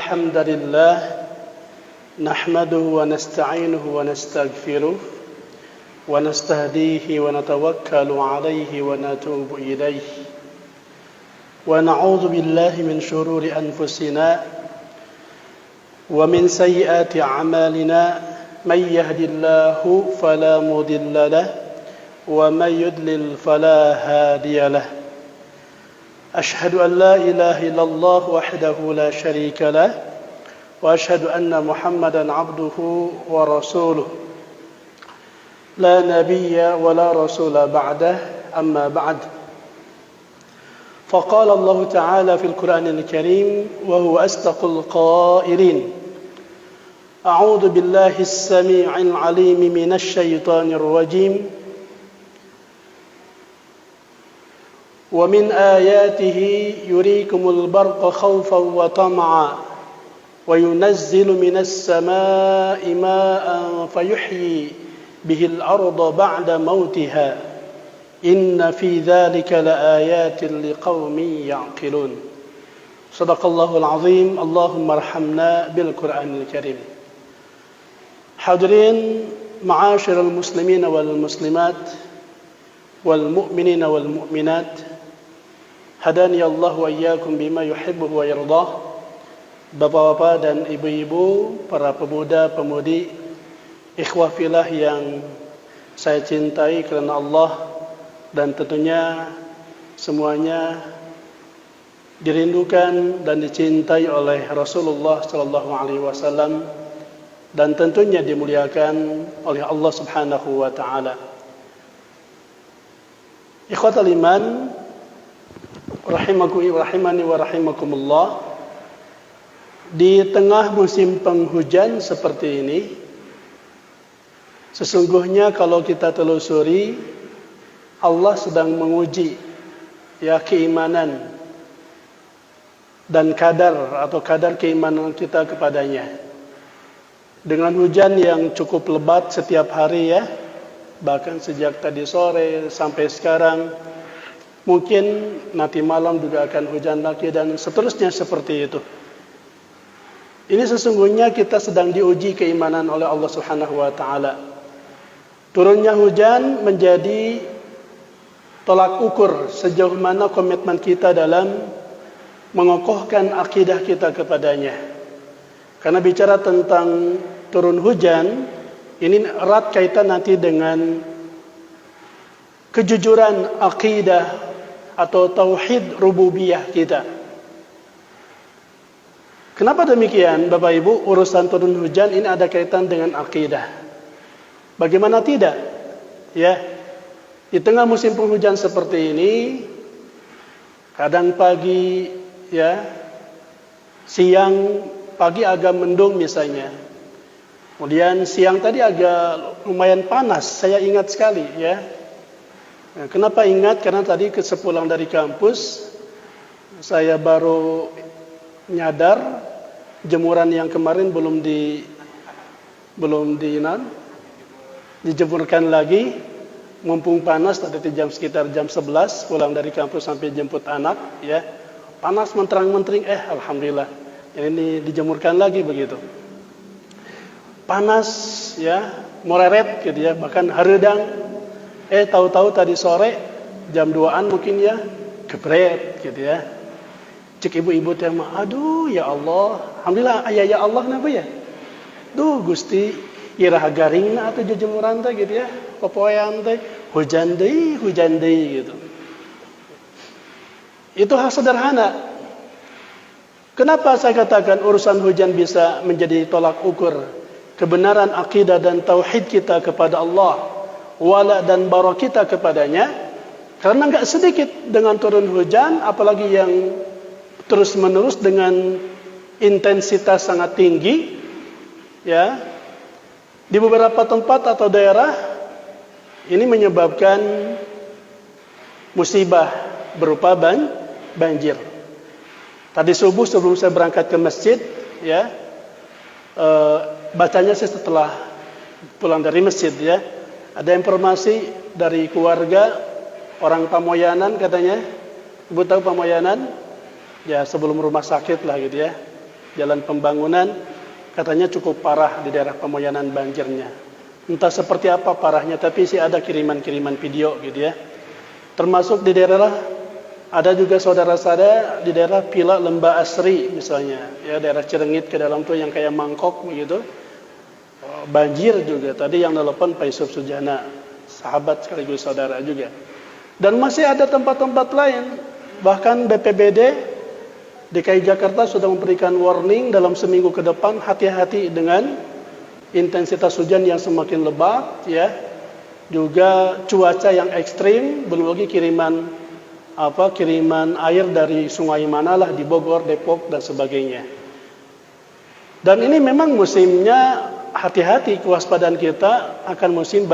الحمد لله نحمده ونستعينه ونستغفره ونستهديه ونتوكل عليه ونتوب إليه ونعوذ بالله من شرور أنفسنا ومن سيئات أعمالنا من يهد الله فلا مضل له ومن يضلل فلا هادي له أشهد أن لا إله إلا الله وحده لا شريك له وأشهد أن محمدا عبده ورسوله لا نبي ولا رسول بعده أما بعد فقال الله تعالى في القرآن الكريم وهو أصدق القائلين أعوذ بالله السميع العليم من الشيطان الرجيم ومن آياته يريكم البرق خوفا وطمعا وينزل من السماء ماء فيحيي به الأرض بعد موتها إن في ذلك لآيات لقوم يعقلون صدق الله العظيم اللهم ارحمنا بالقرآن الكريم. Hadirin ma'asyiral muslimin wal muslimat wal mu'minin wal mu'minat hadani Allah wa iyyakum bima yuhibbu wa yardah. Bapak-bapak dan ibu-ibu, para pemuda-pemudi, ikhwah fillah yang saya cintai karena Allah, dan tentunya semuanya dirindukan dan dicintai oleh Rasulullah sallallahu alaihi wasallam, dan tentunya dimuliakan oleh Allah Subhanahu wa taala. Ikhwatal iman, rahimani wa rahimakumullah. Di tengah musim penghujan seperti ini, sesungguhnya kalau kita telusuri, Allah sedang menguji keimanan dan kadar keimanan kita kepadanya. Dengan hujan yang cukup lebat setiap hari bahkan sejak tadi sore sampai sekarang, mungkin nanti malam juga akan hujan lagi dan seterusnya seperti itu. Ini sesungguhnya kita sedang diuji keimanan oleh Allah Subhanahu wa taala. Turunnya hujan menjadi tolak ukur sejauh mana komitmen kita dalam mengokohkan akidah kita kepadanya. Karena bicara tentang turun hujan, ini erat kaitan nanti dengan kejujuran akidah atau tauhid rububiyah kita. Kenapa demikian, Bapak Ibu? Urusan turun hujan ini ada kaitan dengan akidah. Bagaimana tidak? Di tengah musim penghujan seperti ini, kadang pagi, siang, pagi agak mendung misalnya. Kemudian siang tadi agak lumayan panas, saya ingat sekali Nah, kenapa ingat? Karena tadi sepulang dari kampus, saya baru nyadar jemuran yang kemarin belum dijemurkan lagi. Mumpung panas, tadi sekitar jam 11 pulang dari kampus sampai jemput anak, panas menterang-mentering, alhamdulillah ini dijemurkan lagi begitu. Panas moreret gitu bahkan haredang. Tahu-tahu tadi sore jam 2-an mungkin gebret gitu Cek ibu-ibu teh mah, aduh ya Allah, alhamdulillah ya Allah napa duh Gusti iraha garingna atuh jejemuran teh gitu popoean teh hujan deui gitu. Itu hal sederhana. Kenapa saya katakan urusan hujan bisa menjadi tolak ukur kebenaran akidah dan tauhid kita kepada Allah, wala dan bara kita kepadanya? Karena enggak sedikit dengan turun hujan, apalagi yang terus menerus dengan intensitas sangat tinggi di beberapa tempat atau daerah, ini menyebabkan musibah berupa banjir. Tadi subuh sebelum saya berangkat ke masjid bacanya setelah pulang dari masjid ada informasi dari keluarga orang Pamoyanan, katanya. Ibu tahu Pamoyanan? Sebelum rumah sakit lah gitu Jalan pembangunan katanya cukup parah di daerah Pemoyanan banjirnya. Entah seperti apa parahnya, tapi sih ada kiriman-kiriman video gitu ya. Termasuk di daerah, ada juga saudara saya di daerah Pila Lembah Asri misalnya, ya daerah Cirengit ke dalam tuh yang kayak mangkok begitu. Banjir juga. Tadi yang nelpon Pak Yusuf Sujana, sahabat sekaligus saudara juga. Dan masih ada tempat-tempat lain. Bahkan BPBD DKI Jakarta sudah memberikan warning dalam seminggu ke depan, hati-hati dengan intensitas hujan yang semakin lebat, ya. Juga cuaca yang ekstrim, belum lagi kiriman air dari Sungai Manalah di Bogor, Depok dan sebagainya. Dan ini memang musimnya, hati-hati kewaspadaan kita akan musim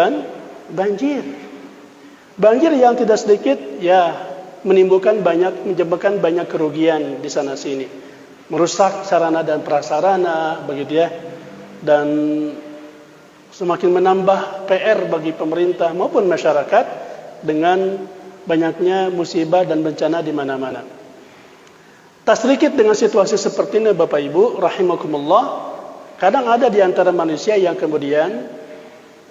banjir. Banjir yang tidak sedikit ya menyebabkan banyak kerugian di sana sini. Merusak sarana dan prasarana begitu ya. Dan semakin menambah PR bagi pemerintah maupun masyarakat dengan banyaknya musibah dan bencana di mana-mana. Tak sedikit dengan situasi seperti ini Bapak Ibu rahimakumullah, kadang ada di antara manusia yang kemudian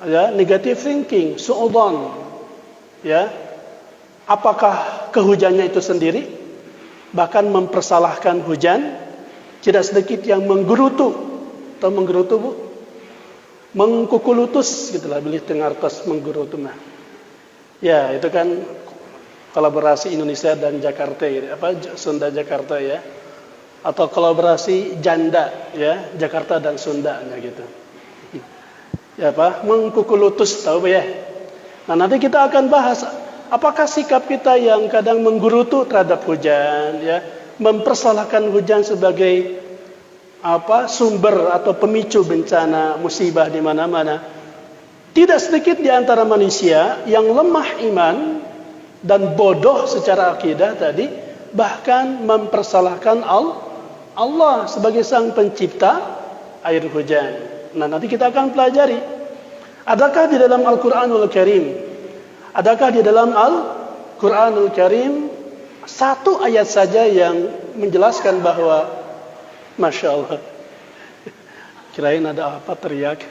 ya negative thinking, suudzon, ya. Apakah kehujannya itu sendiri, bahkan mempersalahkan hujan. Tidak sedikit yang menggerutu, atau menggerutu Bu, mengkukulutus gitulah, bilih tengartos menggerutu mah. Ya itu kan kolaborasi Indonesia dan Jakarta, Sunda Jakarta ya, atau kolaborasi janda ya, Jakarta dan Sundanya gitu. Ya mengkukulutus, tahu ya. Nah nanti kita akan bahas apakah sikap kita yang kadang menggerutu terhadap hujan, ya, mempersalahkan hujan sebagai sumber atau pemicu bencana musibah di mana-mana. Tidak sedikit di antara manusia yang lemah iman dan bodoh secara akidah tadi, bahkan mempersalahkan Allah sebagai sang pencipta air hujan. Nah, nanti kita akan pelajari. Adakah di dalam Al-Quranul Karim, adakah di dalam Al-Quranul Karim satu ayat saja yang menjelaskan bahwa Masya Allah, kirain ada apa teriak.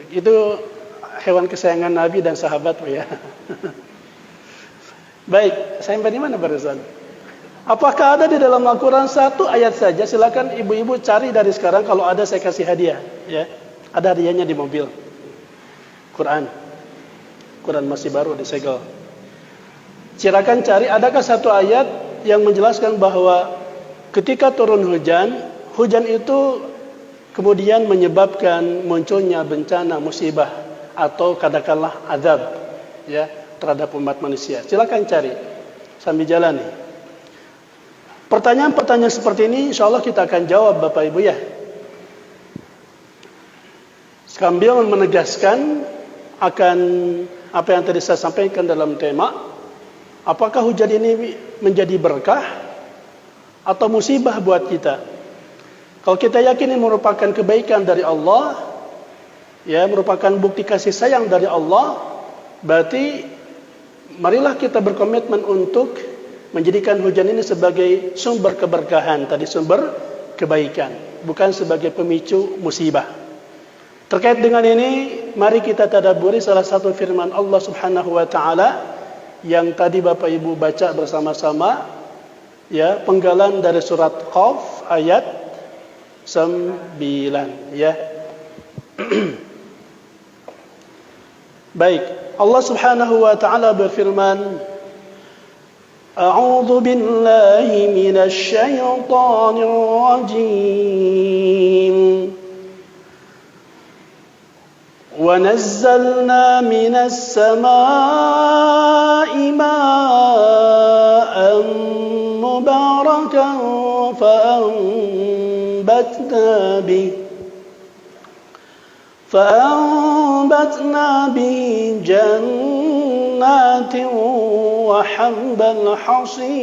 Itu hewan kesayangan Nabi dan sahabat ya. Baik, sampai di mana barusan? Apakah ada di dalam Al-Quran satu ayat saja? Silakan ibu-ibu cari dari sekarang, kalau ada saya kasih hadiah ya. Ada hadiahnya di mobil. Quran masih baru disegel. Silakan cari, adakah satu ayat yang menjelaskan bahwa ketika turun hujan itu kemudian menyebabkan munculnya bencana, musibah atau katakanlah azab ya terhadap umat manusia. Silakan cari sambil jalan nih. Pertanyaan-pertanyaan seperti ini insyaallah kita akan jawab Bapak Ibu ya. Sambil menegaskan akan apa yang tadi saya sampaikan dalam tema, apakah hujan ini menjadi berkah atau musibah buat kita? Kalau kita yakin ini merupakan kebaikan dari Allah, ya merupakan bukti kasih sayang dari Allah, berarti marilah kita berkomitmen untuk menjadikan hujan ini sebagai sumber keberkahan, tadi sumber kebaikan, bukan sebagai pemicu musibah. Terkait dengan ini, mari kita tadabburi salah satu firman Allah Subhanahu wa taala yang tadi Bapak Ibu baca bersama-sama, ya, penggalan dari surat Qaf ayat 9 ya. Baik, Allah Subhanahu wa taala berfirman, A'udzu billahi minasy syaithanir rajim. Wa nazzalna minas samaa'i ma'an mubarakan فأنبتنا به جنات وحب الحصيد.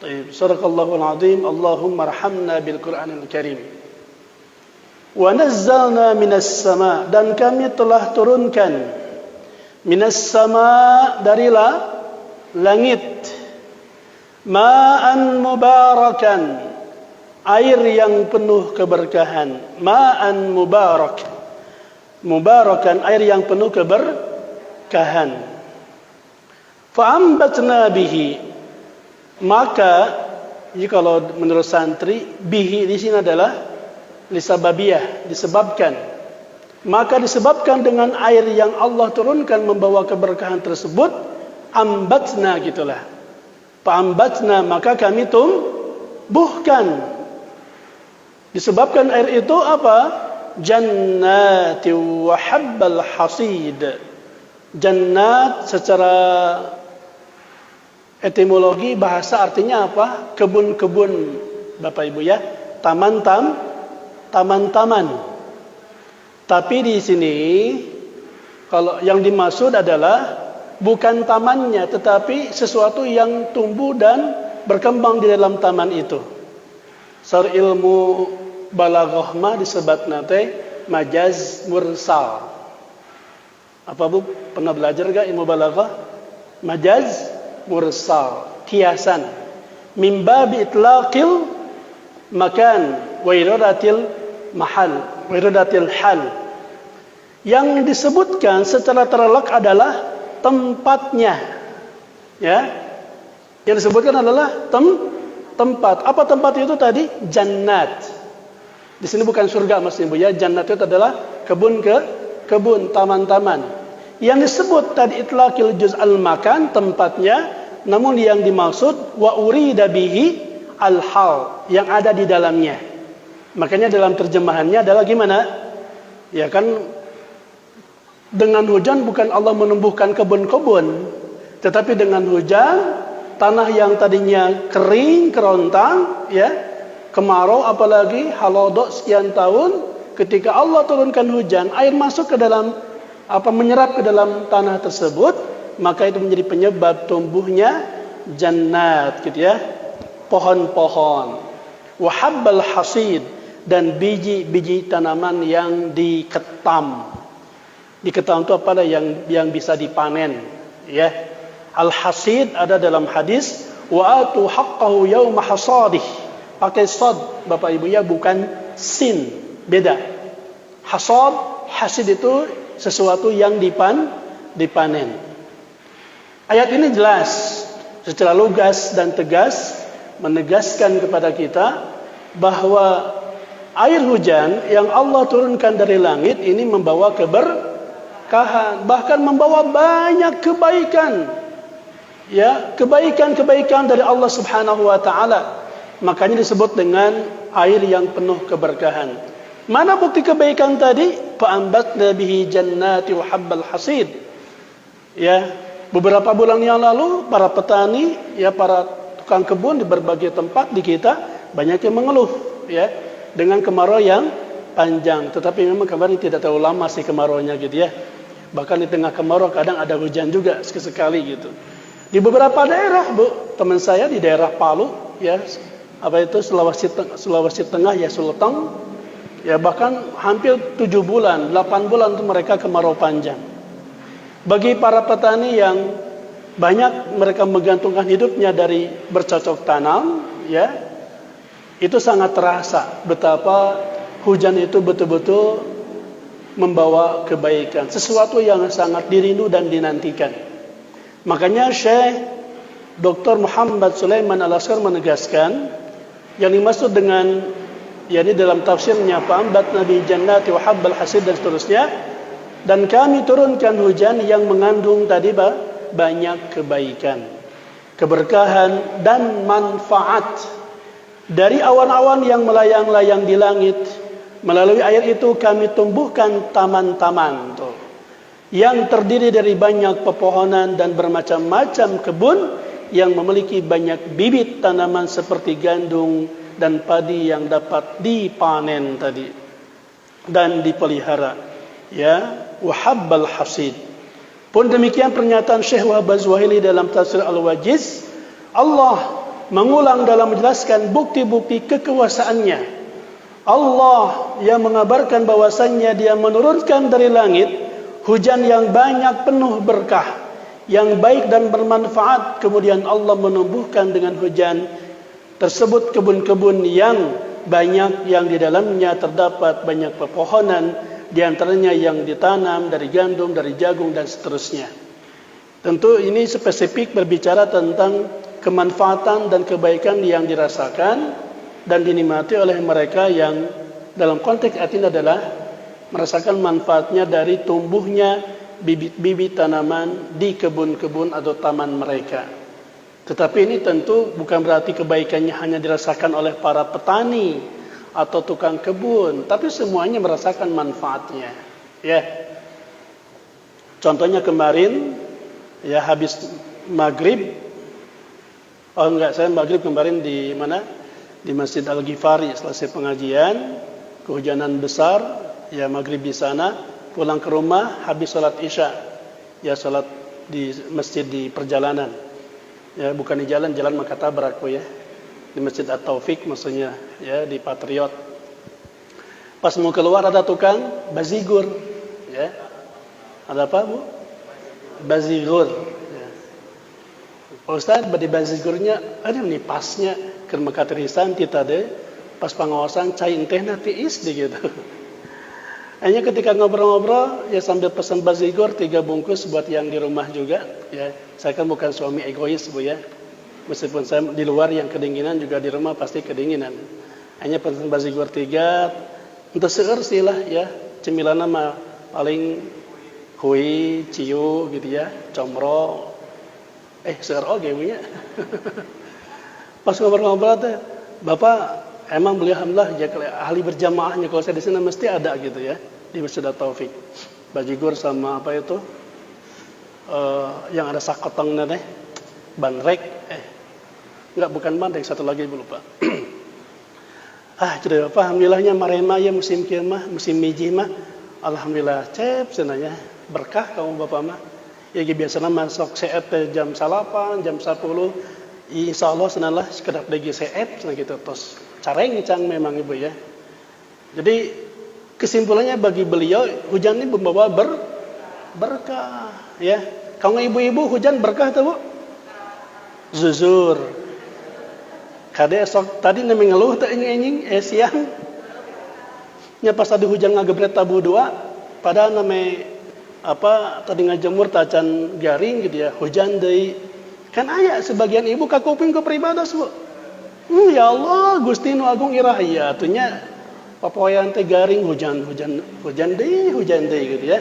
طيب صدق الله العظيم. اللهم ارحمنا بالقرآن الكريم. وَنَزَّلْنَا مِنَ السَّمَاءِ, dan kami telah turunkan minas sama, darilah langit, Ma'an mubarakan, air yang penuh keberkahan. Ma'an mubarak, mubarakan, air yang penuh keberkahan. Fa'ambatna bihi, maka kalau menurut santri bihi di sini adalah lisababiyah, disebabkan. Maka disebabkan dengan air yang Allah turunkan membawa keberkahan tersebut, ambatna gitulah. Fa'ambatna, maka kami tumbuhkan. Disebabkan air itu apa? Jannati wa habbal hasid. Jannat secara etimologi bahasa artinya apa? Kebun-kebun, Bapak Ibu ya. Taman-taman. Tapi di sini kalau yang dimaksud adalah bukan tamannya, tetapi sesuatu yang tumbuh dan berkembang di dalam taman itu. Sar ilmu balaghah mah disebut nate majaz mursal. Apa Bu pernah belajar gak ilmu balaghah? Majaz mursal, kiasan. Min babi itlaqil makan wa iradatil mahal, wa iradatil hal. Yang disebutkan secara terlak adalah tempatnya. Ya. Yang disebutkan adalah tempat. Apa tempat itu tadi? Jannat. Di sini bukan surga maksudnya Bu ya. Jannat itu adalah kebun, taman-taman. Yang disebut tadi itlaqil juz'al makan, tempatnya, namun yang dimaksud wa urida bihi al-hal, yang ada di dalamnya. Makanya dalam terjemahannya adalah gimana? Ya kan, dengan hujan bukan Allah menumbuhkan kebun-kebun, tetapi dengan hujan tanah yang tadinya kering, kerontang, ya, kemarau apalagi halodok sekian tahun, ketika Allah turunkan hujan, air masuk ke dalam menyerap ke dalam tanah tersebut, maka itu menjadi penyebab tumbuhnya jannat, gitu ya, pohon-pohon. Wa habbal hasid, dan biji-biji tanaman yang diketam. Diketam itu apa? Yang bisa dipanen, ya. Al-hasid ada dalam hadis, wa atu haqqahu yauma hasadih. Pakai sad Bapak Ibu ya, bukan sin. Beda. Hasad, hasid itu sesuatu yang dipanen. Ayat ini jelas secara lugas dan tegas menegaskan kepada kita bahwa air hujan yang Allah turunkan dari langit ini membawa keberkahan, bahkan membawa banyak kebaikan. Ya, kebaikan-kebaikan dari Allah Subhanahu wa taala. Makanya disebut dengan air yang penuh keberkahan. Mana bukti kebaikan tadi? Fa'ambatna bihi jannati wa habbal hasid. Ya, beberapa bulan yang lalu para petani, ya, para tukang kebun di berbagai tempat di kita banyak yang mengeluh, ya, dengan kemarau yang panjang. Tetapi memang kemarin tidak terlalu lama sih kemaraunya, gitu ya. Bahkan di tengah kemarau kadang ada hujan juga sekali gitu. Di beberapa daerah, Bu, teman saya di daerah Palu, ya, Sulawesi Tengah, ya, Sulteng, ya, bahkan hampir 7 bulan, 8 bulan itu mereka kemarau panjang. Bagi para petani yang banyak mereka menggantungkan hidupnya dari bercocok tanam, ya, itu sangat terasa betapa hujan itu betul-betul membawa kebaikan, sesuatu yang sangat dirindu dan dinantikan. Makanya Syekh Dr. Muhammad Sulaiman Al-Askar menegaskan yang dimaksud dengan, yakni dalam tafsirnya, fa'ambatna bi jannati wa habbal hasid dan seterusnya, dan kami turunkan hujan yang mengandung tadi banyak kebaikan, keberkahan dan manfaat. Dari awan-awan yang melayang-layang di langit, melalui air itu kami tumbuhkan taman-taman tuh, yang terdiri dari banyak pepohonan dan bermacam-macam kebun yang memiliki banyak bibit tanaman seperti gandum dan padi yang dapat dipanen tadi dan dipelihara, ya, wahabbal hasid. Pun demikian pernyataan Syekh Wahab Az-Zuhaili dalam tafsir Al-Wajiz, Allah mengulang dalam menjelaskan bukti-bukti kekuasaannya. Allah yang mengabarkan bahwasannya Dia menurunkan dari langit hujan yang banyak penuh berkah, yang baik dan bermanfaat, kemudian Allah menumbuhkan dengan hujan tersebut kebun-kebun yang banyak, yang di dalamnya terdapat banyak pepohonan, di antaranya yang ditanam dari gandum, dari jagung dan seterusnya. Tentu ini spesifik berbicara tentang kemanfaatan dan kebaikan yang dirasakan dan dinikmati oleh mereka yang dalam konteks ayat ini adalah merasakan manfaatnya dari tumbuhnya bibit-bibit tanaman di kebun-kebun atau taman mereka. Tetapi ini tentu bukan berarti kebaikannya hanya dirasakan oleh para petani atau tukang kebun, tapi semuanya merasakan manfaatnya. Ya. Contohnya kemarin, ya habis maghrib, saya maghrib kemarin di mana? Di Masjid Al-Ghifari, selesai pengajian, kehujanan besar, ya maghrib di sana, pulang ke rumah habis sholat isya, ya sholat di masjid di perjalanan. Ya, bukan di jalan maka tabrak ya. Di Masjid At-Taufik maksudnya, ya di Patriot. Pas mau keluar ada tukang bazigur, ya. Ada apa, Bu? Bazigur. Ya. Pak Ustaz, badi bazigurnya, ada nih pasnya ke makatirisan kita deh. Pas pengawasan cai teh nanti gitu. Hanya ketika ngobrol-ngobrol, ya sambil pesan bazigur 3 bungkus buat yang di rumah juga. Ya, saya kan bukan suami egois, Bu ya. Meskipun saya di luar yang kedinginan, juga di rumah pasti kedinginan. Hanya pesan bazigur 3, untuk seueur sih lah ya. Cemilan mah paling hui, ciu gitu ya, comro. Seueur oge Bu ya. Pas ngobrol-ngobrol teh, Bapak emang beliau alhamdulillah ya, ahli berjamaahnya kalau saya di sana mesti ada gitu ya di Masjid Taufik. Bajigur sama apa itu? Yang ada sakotongnya teh, bandrek. Enggak, bukan bandrek, satu lagi ibu lupa. Jadi apa? Alhamdulillahnya marema ya musim kieu mah, musim mijih mah. Alhamdulillah cep cenanya berkah kamu Bapak mah. Ya biasana masuk seet jam 8, jam 10. Insyaallah senalah sekedap lagi seet cenah gitu tos. Careng cang memang Ibu ya. Jadi kesimpulannya bagi beliau hujan ini membawa berkah ya. Kalau ibu-ibu hujan berkah tuh Bu? Zuzur. Kade esok tadi nemi ngeluh teh enjing siang. Nya pas tadi hujan ngagebret tabu 2, padahal name apa tadi ngajemur tacan garing gitu ya. Hujan deui. Kan aya sebagian ibu ka kuping ke peribados Bu. Ya Allah, Gusti nu agung irahaya atunya papoyan teh garing hujan deui gitu ya.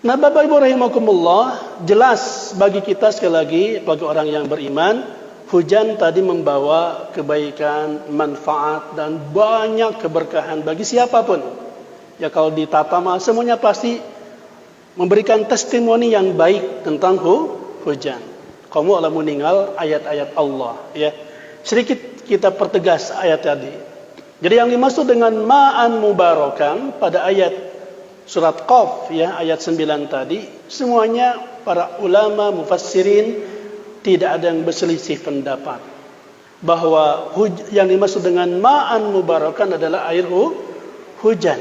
Nah, Bapak Ibu rahimakumullah, jelas bagi kita sekali lagi bagi orang yang beriman, hujan tadi membawa kebaikan, manfaat dan banyak keberkahan bagi siapapun. Ya kalau ditata mah semuanya pasti memberikan testimoni yang baik tentang hujan. Kamu ala meninggal ayat-ayat Allah ya. Sedikit kita pertegas ayat tadi. Jadi yang dimaksud dengan ma'an mubarakan pada ayat surat Qaf ya ayat 9 tadi, semuanya para ulama mufassirin tidak ada yang berselisih pendapat bahwa yang dimaksud dengan ma'an mubarakan adalah air hujan.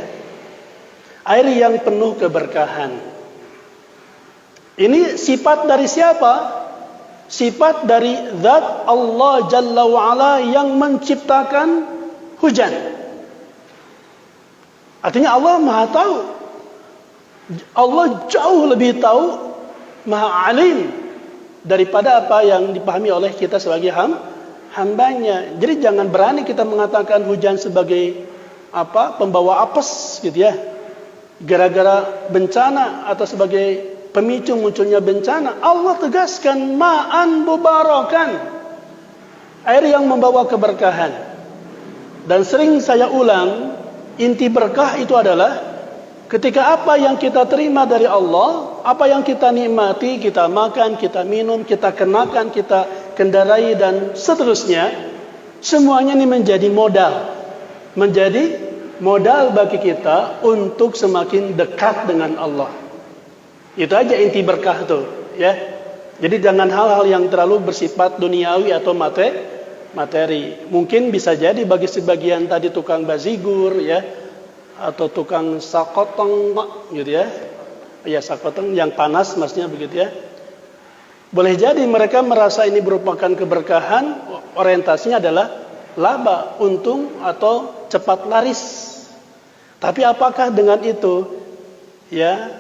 Air yang penuh keberkahan. Ini sifat dari siapa? Sifat dari zat Allah Jalla wa'ala yang menciptakan hujan. Artinya Allah Maha tahu. Allah jauh lebih tahu, Maha alim daripada apa yang dipahami oleh kita sebagai hambanya. Jadi jangan berani kita mengatakan hujan sebagai apa? Pembawa apes gitu ya. Gara-gara bencana atau sebagai pemicu munculnya bencana. Allah tegaskan ma'an mubarakan, air yang membawa keberkahan. Dan sering saya ulang, inti berkah itu adalah ketika apa yang kita terima dari Allah, apa yang kita nikmati, kita makan, kita minum, kita kenakan, kita kendarai dan seterusnya, semuanya ini menjadi modal bagi kita untuk semakin dekat dengan Allah. Itu aja inti berkah tuh, ya. Jadi jangan hal-hal yang terlalu bersifat duniawi atau materi. Mungkin bisa jadi bagi sebagian tadi tukang bazigur, ya, atau tukang sakotong, gitu ya. ya sakoteng yang panas maksudnya begitu ya. Boleh jadi mereka merasa ini merupakan keberkahan, orientasinya adalah laba, untung atau cepat laris. Tapi apakah dengan itu ya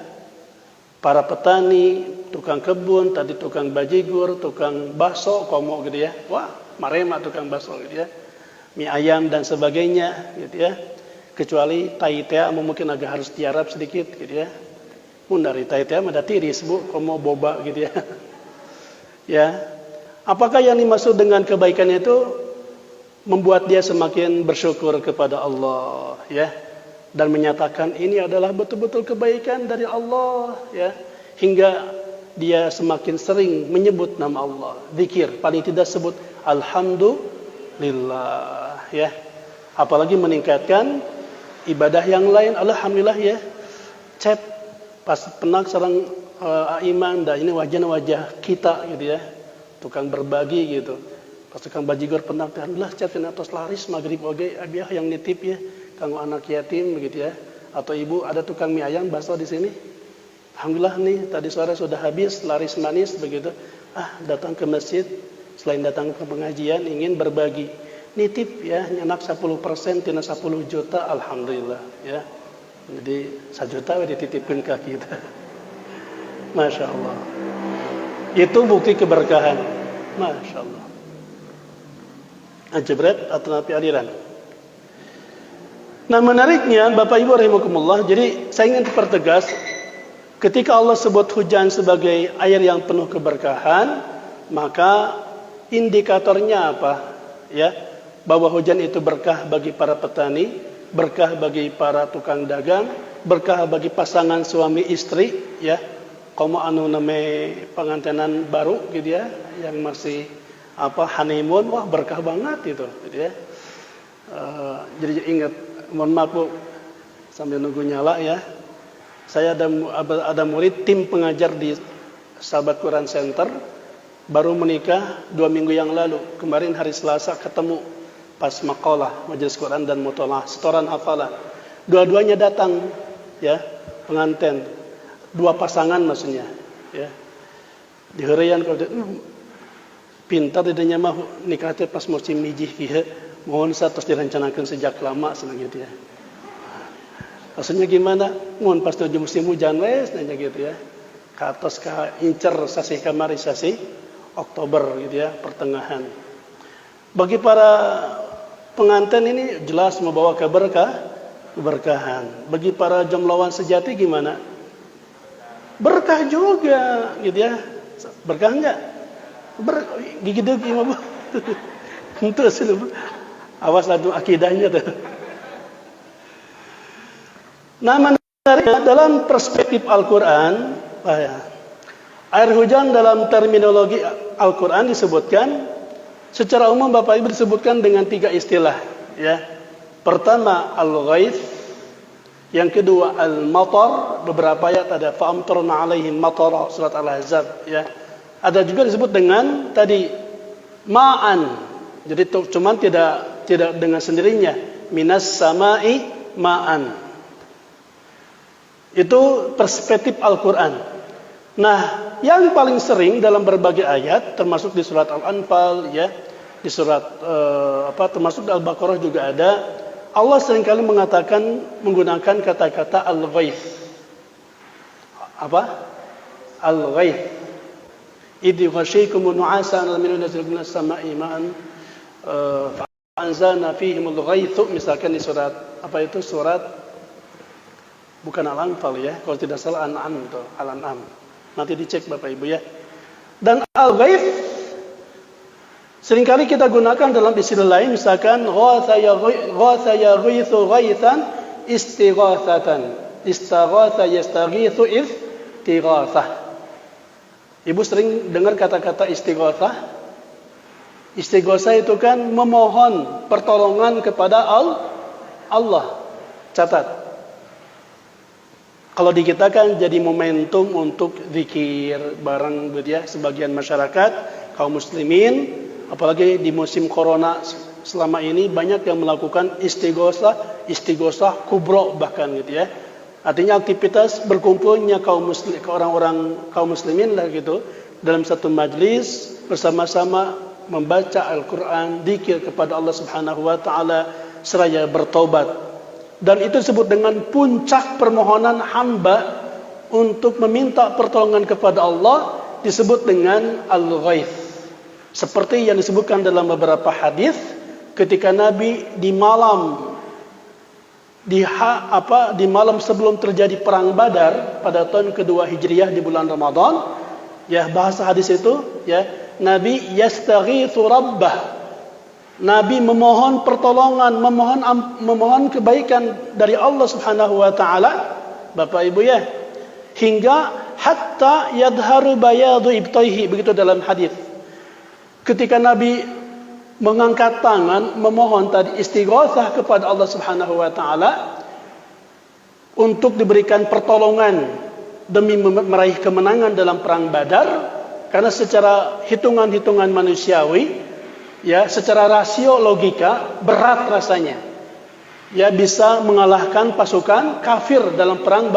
para petani, tukang kebun, tadi tukang bajigur, tukang bakso, komo gitu ya. Wah, marema tukang bakso gitu ya. Mie ayam dan sebagainya gitu ya. Kecuali taitea mungkin agak harus tiarap sedikit gitu ya. Mun dari taitea ada tiris Bu, komo boba gitu ya. Ya, apakah yang dimaksud dengan kebaikan itu membuat dia semakin bersyukur kepada Allah, ya, dan menyatakan ini adalah betul-betul kebaikan dari Allah, ya, hingga dia semakin sering menyebut nama Allah, zikir, paling tidak sebut alhamdulillah, ya, apalagi meningkatkan ibadah yang lain, alhamdulillah ya, chat pas penak sareng iman dah ini wajah kita gitu ya, tukang berbagi gitu. Pas tukang bajigur penak alhamdulillah catin atas laris magrib oge abiah yang nitip ya kanggo anak yatim begitu ya. Atau ibu ada tukang mie ayam bakso di sini. Alhamdulillah nih tadi sore sudah habis laris manis begitu. Datang ke masjid selain datang ke pengajian ingin berbagi. Nitip ya nyenak 10% tina 10 juta alhamdulillah ya. Jadi 1 juta dititipkan ke kita. Masya Allah. Itu bukti keberkahan. Masya Allah. Ajabret atau napi aliran. Nah menariknya Bapak Ibu rahimakumullah. Jadi saya ingin pertegas. Ketika Allah sebut hujan sebagai air yang penuh keberkahan. Maka indikatornya apa? Ya, bahwa hujan itu berkah bagi para petani. Berkah bagi para tukang dagang. Berkah bagi pasangan suami istri. Ya. Komo anu name pengantenan baru gitu ya, yang masih honeymoon, wah berkah banget gitu ya. Jadi ingat, mohon maaf Bu, sambil nunggu nyala ya. Saya ada murid tim pengajar di Sahabat Quran Center, baru menikah 2 minggu yang lalu. Kemarin hari Selasa ketemu pas maqalah majelis Quran dan mutolaah setoran hafalan. Dua-duanya datang ya, pengantin. 2 pasangan maksudnya ya. Di heureyan kalau pintar didanya mah nikah teh pas musim mijih kieu mohon satos direncanakan sejak lama senang gitu ya. Maksudnya gimana? Mohon pas tujuh musim hujan wes nanya gitu ya. Katos ka incer sasih kamari sasih Oktober gitu ya, pertengahan. Bagi para pengantin ini jelas membawa keberkahan. Bagi para jombloan sejati gimana? Berkah juga gitu ya. Berkah enggak? Gigi degi mah. Itu sih. Awas ladu akidahnya tuh. Nah, menariknya dalam perspektif Al-Qur'an, air hujan dalam terminologi Al-Qur'an disebutkan secara umum Bapak Ibu disebutkan dengan 3 istilah ya. Pertama al-ghaits, yang kedua al-matar, beberapa ayat ada fa'amtarna 'alaihim matara surat Al-Ahzab ya. Ada juga disebut dengan tadi ma'an. Jadi cuman tidak dengan sendirinya, minas sama'i ma'an. Itu perspektif Al-Qur'an. Nah, yang paling sering dalam berbagai ayat termasuk di surat Al-Anfal ya, di surat termasuk di Al-Baqarah juga ada. Allah seringkali mengatakan menggunakan kata-kata al-ghaits. Apa? Al-ghaits. Idh ghashaykumun nu'asan min minas sama'i ma'an fa'anzalna fihimul ghaits. Misalkan di surat apa itu? Surat bukan Al-Anfal ya, kalau tidak salah Al-An'am itu, Al-An'am. Nanti dicek Bapak Ibu ya. Dan al-ghaits seringkali kita gunakan dalam istilah lain, misalkan ghatha yaghithu ghaithan istighatsatan. Istaghatha yastaghithu istighatsah. Ibu sering dengar kata-kata istighatsah? Istighatsah itu kan memohon pertolongan kepada Allah. Catat. Kalau di kita kan jadi momentum untuk zikir bareng gitu ya, sebagian masyarakat kaum muslimin. Apalagi di musim corona selama ini banyak yang melakukan istighosah kubro bahkan gitu ya. Artinya aktivitas berkumpulnya kaum muslimin lah gitu dalam satu majlis bersama-sama membaca Al-Quran, dzikir kepada Allah Subhanahu wa taala seraya bertaubat. Dan itu disebut dengan puncak permohonan hamba untuk meminta pertolongan kepada Allah, disebut dengan al-ghaith. Seperti yang disebutkan dalam beberapa hadis ketika Nabi di malam sebelum terjadi perang Badar pada tahun kedua Hijriah di bulan Ramadan, ya bahasa hadis itu ya, Nabi yastaghitsu rabbah. Nabi memohon pertolongan, memohon kebaikan dari Allah Subhanahu wa taala, Bapak Ibu ya, hingga hatta yadharu bayadu ibtaihi, begitu dalam hadis. Ketika Nabi mengangkat tangan memohon tadi istighatsah kepada Allah Subhanahu wa taala untuk diberikan pertolongan demi meraih kemenangan dalam perang Badar, karena secara hitungan-hitungan manusiawi ya, secara rasio logika berat rasanya ya bisa mengalahkan pasukan kafir dalam perang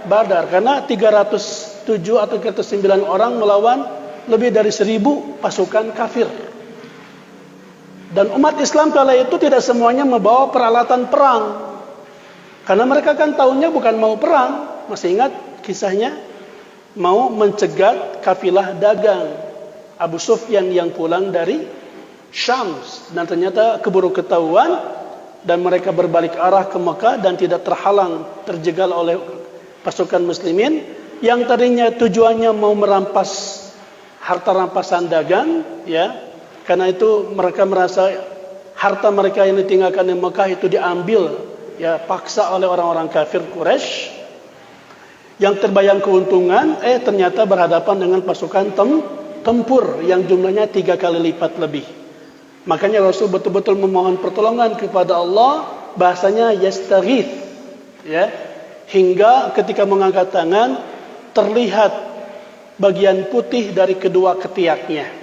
Badar, karena 307 atau 309 orang melawan lebih dari 1000 pasukan kafir. Dan umat Islam kala itu tidak semuanya membawa peralatan perang, karena mereka kan tahunya bukan mau perang. Masih ingat kisahnya? Mau mencegat kafilah dagang Abu Sufyan yang pulang dari Syam, dan ternyata keburu ketahuan dan mereka berbalik arah ke Mekah dan tidak terjegal oleh pasukan muslimin yang tadinya tujuannya mau merampas harta rampasan dagang ya. Karena itu mereka merasa harta mereka yang ditinggalkan di Mekah itu diambil ya paksa oleh orang-orang kafir Quraisy. Yang terbayang keuntungan ternyata berhadapan dengan pasukan tempur yang jumlahnya 3 kali lipat lebih. Makanya Rasul betul-betul memohon pertolongan kepada Allah, bahasanya yastaghith ya, hingga ketika mengangkat tangan terlihat bagian putih dari kedua ketiaknya.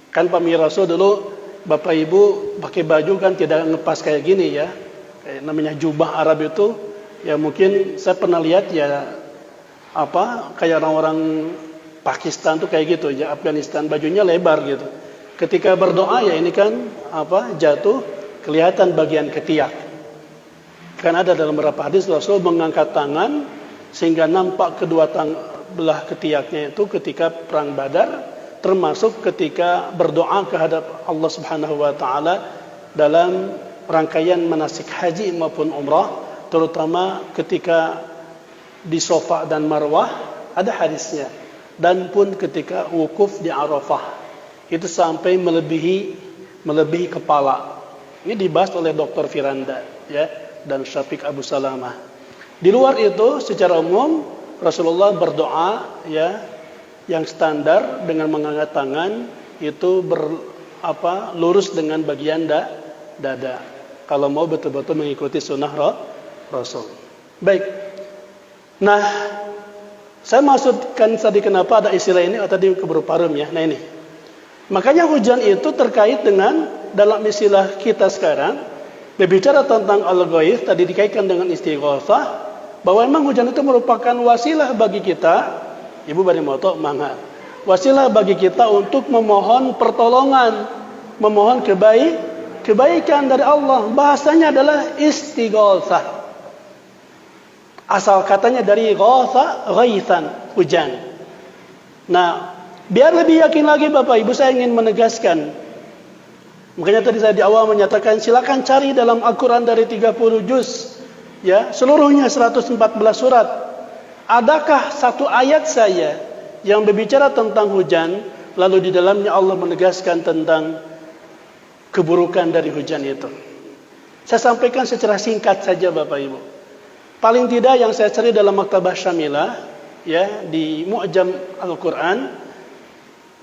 Kan Rasul dulu Bapak Ibu pakai baju kan tidak ngepas kayak gini ya, kayak namanya jubah Arab itu ya, mungkin saya pernah lihat ya kayak orang-orang Pakistan tuh kayak gitu ya, Afghanistan bajunya lebar gitu. Ketika berdoa ya ini kan jatuh kelihatan bagian ketiak. Kan ada dalam beberapa hadis Rasul mengangkat tangan sehingga nampak kedua belah ketiaknya itu ketika perang Badar, termasuk ketika berdoa kehadap Allah Subhanahu wa taala dalam rangkaian manasik haji maupun umrah, terutama ketika di Safa dan Marwah ada hadisnya, dan pun ketika wukuf di Arafah itu sampai melebihi kepala. Ini dibahas oleh Dr. Firanda ya dan Syafiq Abu Salamah. Di luar itu secara umum Rasulullah berdoa ya yang standar dengan mengangkat tangan itu lurus dengan bagian dada. Kalau mau betul-betul mengikuti sunnah Rasul. Baik. Nah, saya maksudkan tadi kenapa ada istilah ini tadi keburu parum ya. Nah ini. Makanya hujan itu terkait dengan dalam istilah kita sekarang berbicara tentang al-ghaith tadi dikaitkan dengan istighatsah, bahwa memang hujan itu merupakan wasilah bagi kita. Ibu bari moto mangga. Wasilah bagi kita untuk memohon pertolongan, memohon kebaikan dari Allah. Bahasanya adalah istighatsah. Asal katanya dari ghatha, ghaithan, hujan. Nah, biar lebih yakin lagi Bapak Ibu, saya ingin menegaskan. Makanya tadi saya di awal menyatakan silakan cari dalam Al-Quran dari 30 juz ya, seluruhnya 114 surat. Adakah satu ayat saya yang berbicara tentang hujan, lalu di dalamnya Allah menegaskan tentang keburukan dari hujan itu? Saya sampaikan secara singkat saja Bapak Ibu. Paling tidak yang saya cari dalam Maktabah Syamilah ya, di Mu'jam Al-Quran,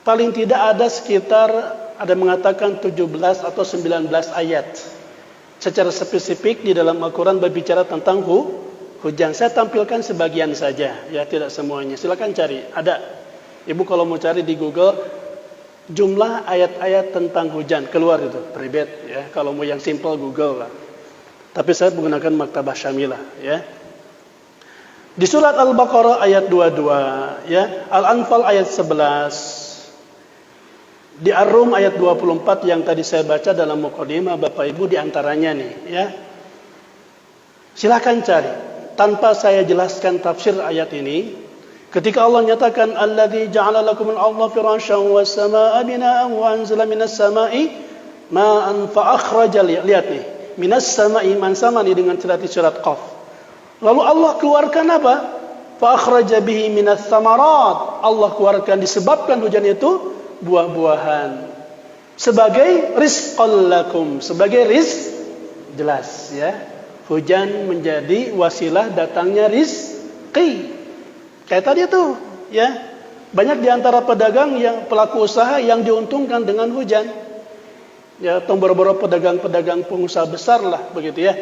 paling tidak ada sekitar mengatakan 17 atau 19 ayat secara spesifik di dalam Al-Quran berbicara tentang hujan. Saya tampilkan sebagian saja ya, tidak semuanya. Silakan cari. Ada. Ibu kalau mau cari di Google jumlah ayat-ayat tentang hujan, keluar itu pribet ya. Kalau mau yang simple Google lah. Tapi saya menggunakan Maktabah Syamilah ya. Di surat Al-Baqarah ayat 22, ya, Al-Anfal ayat 11. Di Ar-Rum ayat 24 yang tadi saya baca dalam mukadimah Bapak Ibu di antaranya nih, ya. Silakan cari. Tanpa saya jelaskan tafsir ayat ini, ketika Allah nyatakan alladzi ja'ala lakumul arda firasyan was samaa'a binaa'an wa anzala minas samaa'i ma'an fa akhraja, lihat nih, minas samaa'i man sama nih dengan surat Qaf. Lalu Allah keluarkan apa? Fa akhraja bihi minas samarat. Allah keluarkan disebabkan hujan itu buah-buahan sebagai rizqan lakum, sebagai jelas ya, hujan menjadi wasilah datangnya rizki. Kayak tadi tuh ya, banyak di antara pedagang yang pelaku usaha yang diuntungkan dengan hujan ya, beberapa pedagang-pedagang pengusaha besar lah begitu ya.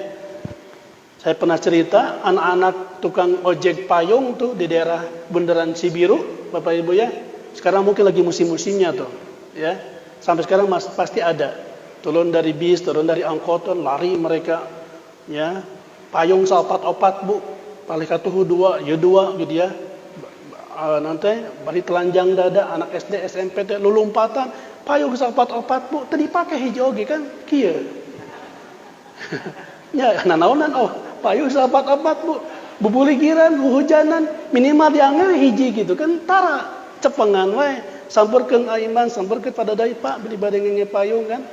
Saya pernah cerita anak-anak tukang ojek payung tuh di daerah Bundaran Cibiru Bapak Ibu ya. Sekarang mungkin lagi musim-musimnya tuh, ya. Sampai sekarang pasti ada. Turun dari bis, turun dari angkutan, lari mereka, ya. Payung salpat-opat bu, palikatuhu dua, ya dua gitu ya. Nanti bari telanjang dada, anak SD, SMP, lulumpatan, payung salpat-opat bu, tadi pakai hijau kan, kia. Ya, nanaonan oh, payung salpat-opat bu, bubuligiran, hujanan, minimal dianggar hiji gitu kan, tara. Cepengan wae sampurkeun aiman, sampurkeun pada dai Pak beli badenge payung kan.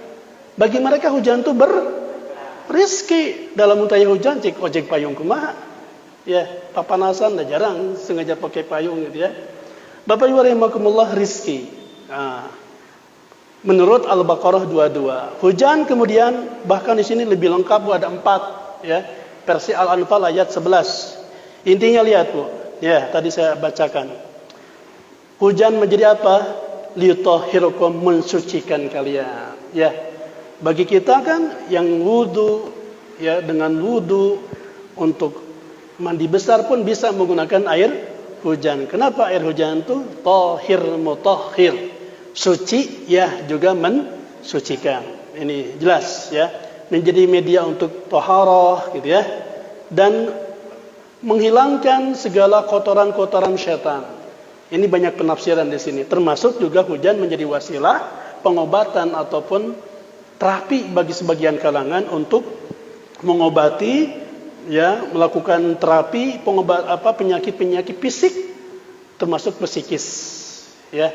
Bagi mereka hujan itu rezeki. Dalam untaya hujan cek ojek payung kumaha. Ya, papanasan dah jarang sengaja pakai payung gitu ya. Bapak Ibu rahimakumullah, rezeki. Nah, menurut Al-Baqarah 22, hujan kemudian bahkan di sini lebih lengkap ada 4 ya. Versi Al-Anfal ayat 11. Intinya lihat Bu. Ya, tadi saya bacakan. Hujan menjadi apa? Liyutahhirukum, mensucikan kalian. Ya. Bagi kita kan yang wudu ya, dengan wudu untuk mandi besar pun bisa menggunakan air hujan. Kenapa air hujan itu tahir mutahhir? Suci ya juga mensucikan. Ini jelas ya. Menjadi media untuk taharah gitu ya. Dan menghilangkan segala kotoran-kotoran syaitan. Ini banyak penafsiran di sini, termasuk juga hujan menjadi wasilah pengobatan ataupun terapi bagi sebagian kalangan untuk mengobati ya, melakukan terapi penyakit-penyakit fisik termasuk psikis ya.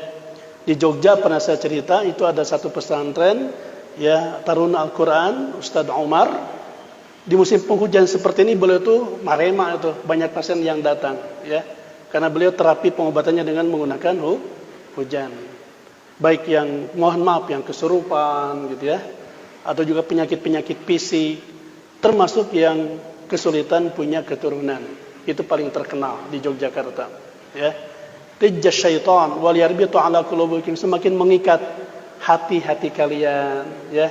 Di Jogja pernah saya cerita, itu ada satu pesantren ya, Taruna Al-Qur'an Ustadz Umar. Di musim penghujan seperti ini beliau tuh marema itu, banyak pasien yang datang ya. Karena beliau terapi pengobatannya dengan menggunakan hujan. Baik yang mohon maaf yang kesurupan gitu ya, atau juga penyakit-penyakit fisik, termasuk yang kesulitan punya keturunan. Itu paling terkenal di Yogyakarta ya. Tijja syaitan wal yarbitu ala qulubikum, semakin mengikat hati-hati kalian ya.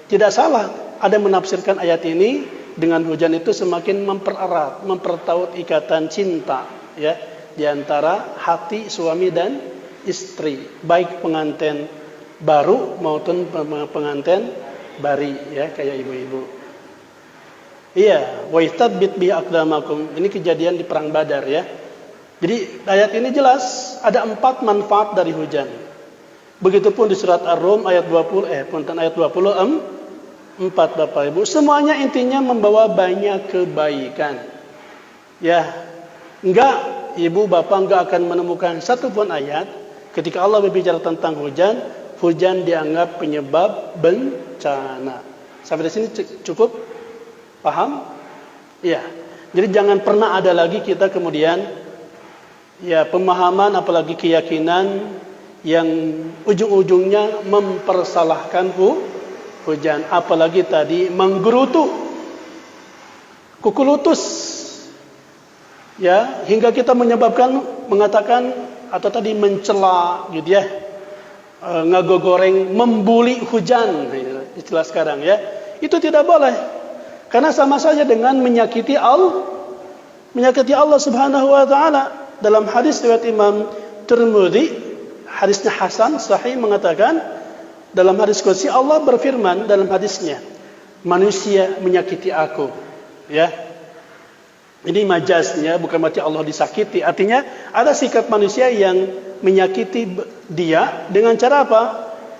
Tidak salah ada menafsirkan ayat ini dengan hujan itu semakin mempererat, mempertaut ikatan cinta ya, di antara hati suami dan istri, baik pengantin baru maupun pengantin bari ya, kayak ibu-ibu. Iya, wa istabbit bi aqdamakum. Ini kejadian di perang Badar ya. Jadi ayat ini jelas ada 4 manfaat dari hujan. Begitupun di surat Ar-Rum ayat 20 ayat 24 Bapak Ibu, semuanya intinya membawa banyak kebaikan. Ya, enggak ibu bapak enggak akan menemukan satu pun ayat ketika Allah berbicara tentang hujan, hujan dianggap penyebab bencana. Sampai di sini cukup paham? Iya. Jadi jangan pernah ada lagi kita kemudian ya pemahaman apalagi keyakinan yang ujung-ujungnya mempersalahkan hujan, apalagi tadi menggerutu, kukulutus. Ya, hingga kita mengatakan atau tadi mencela gitu ya, ngagogoreng, membuli hujan, istilah sekarang ya. Itu tidak boleh. Karena sama saja dengan menyakiti Allah Subhanahu wa taala. Dalam hadis riwayat Imam Tirmidzi, hadisnya hasan sahih, mengatakan dalam hadis qudsi Allah berfirman dalam hadisnya, manusia menyakiti aku ya. Ini majaznya, bukan berarti Allah disakiti. Artinya ada sikap manusia yang menyakiti dia dengan cara apa?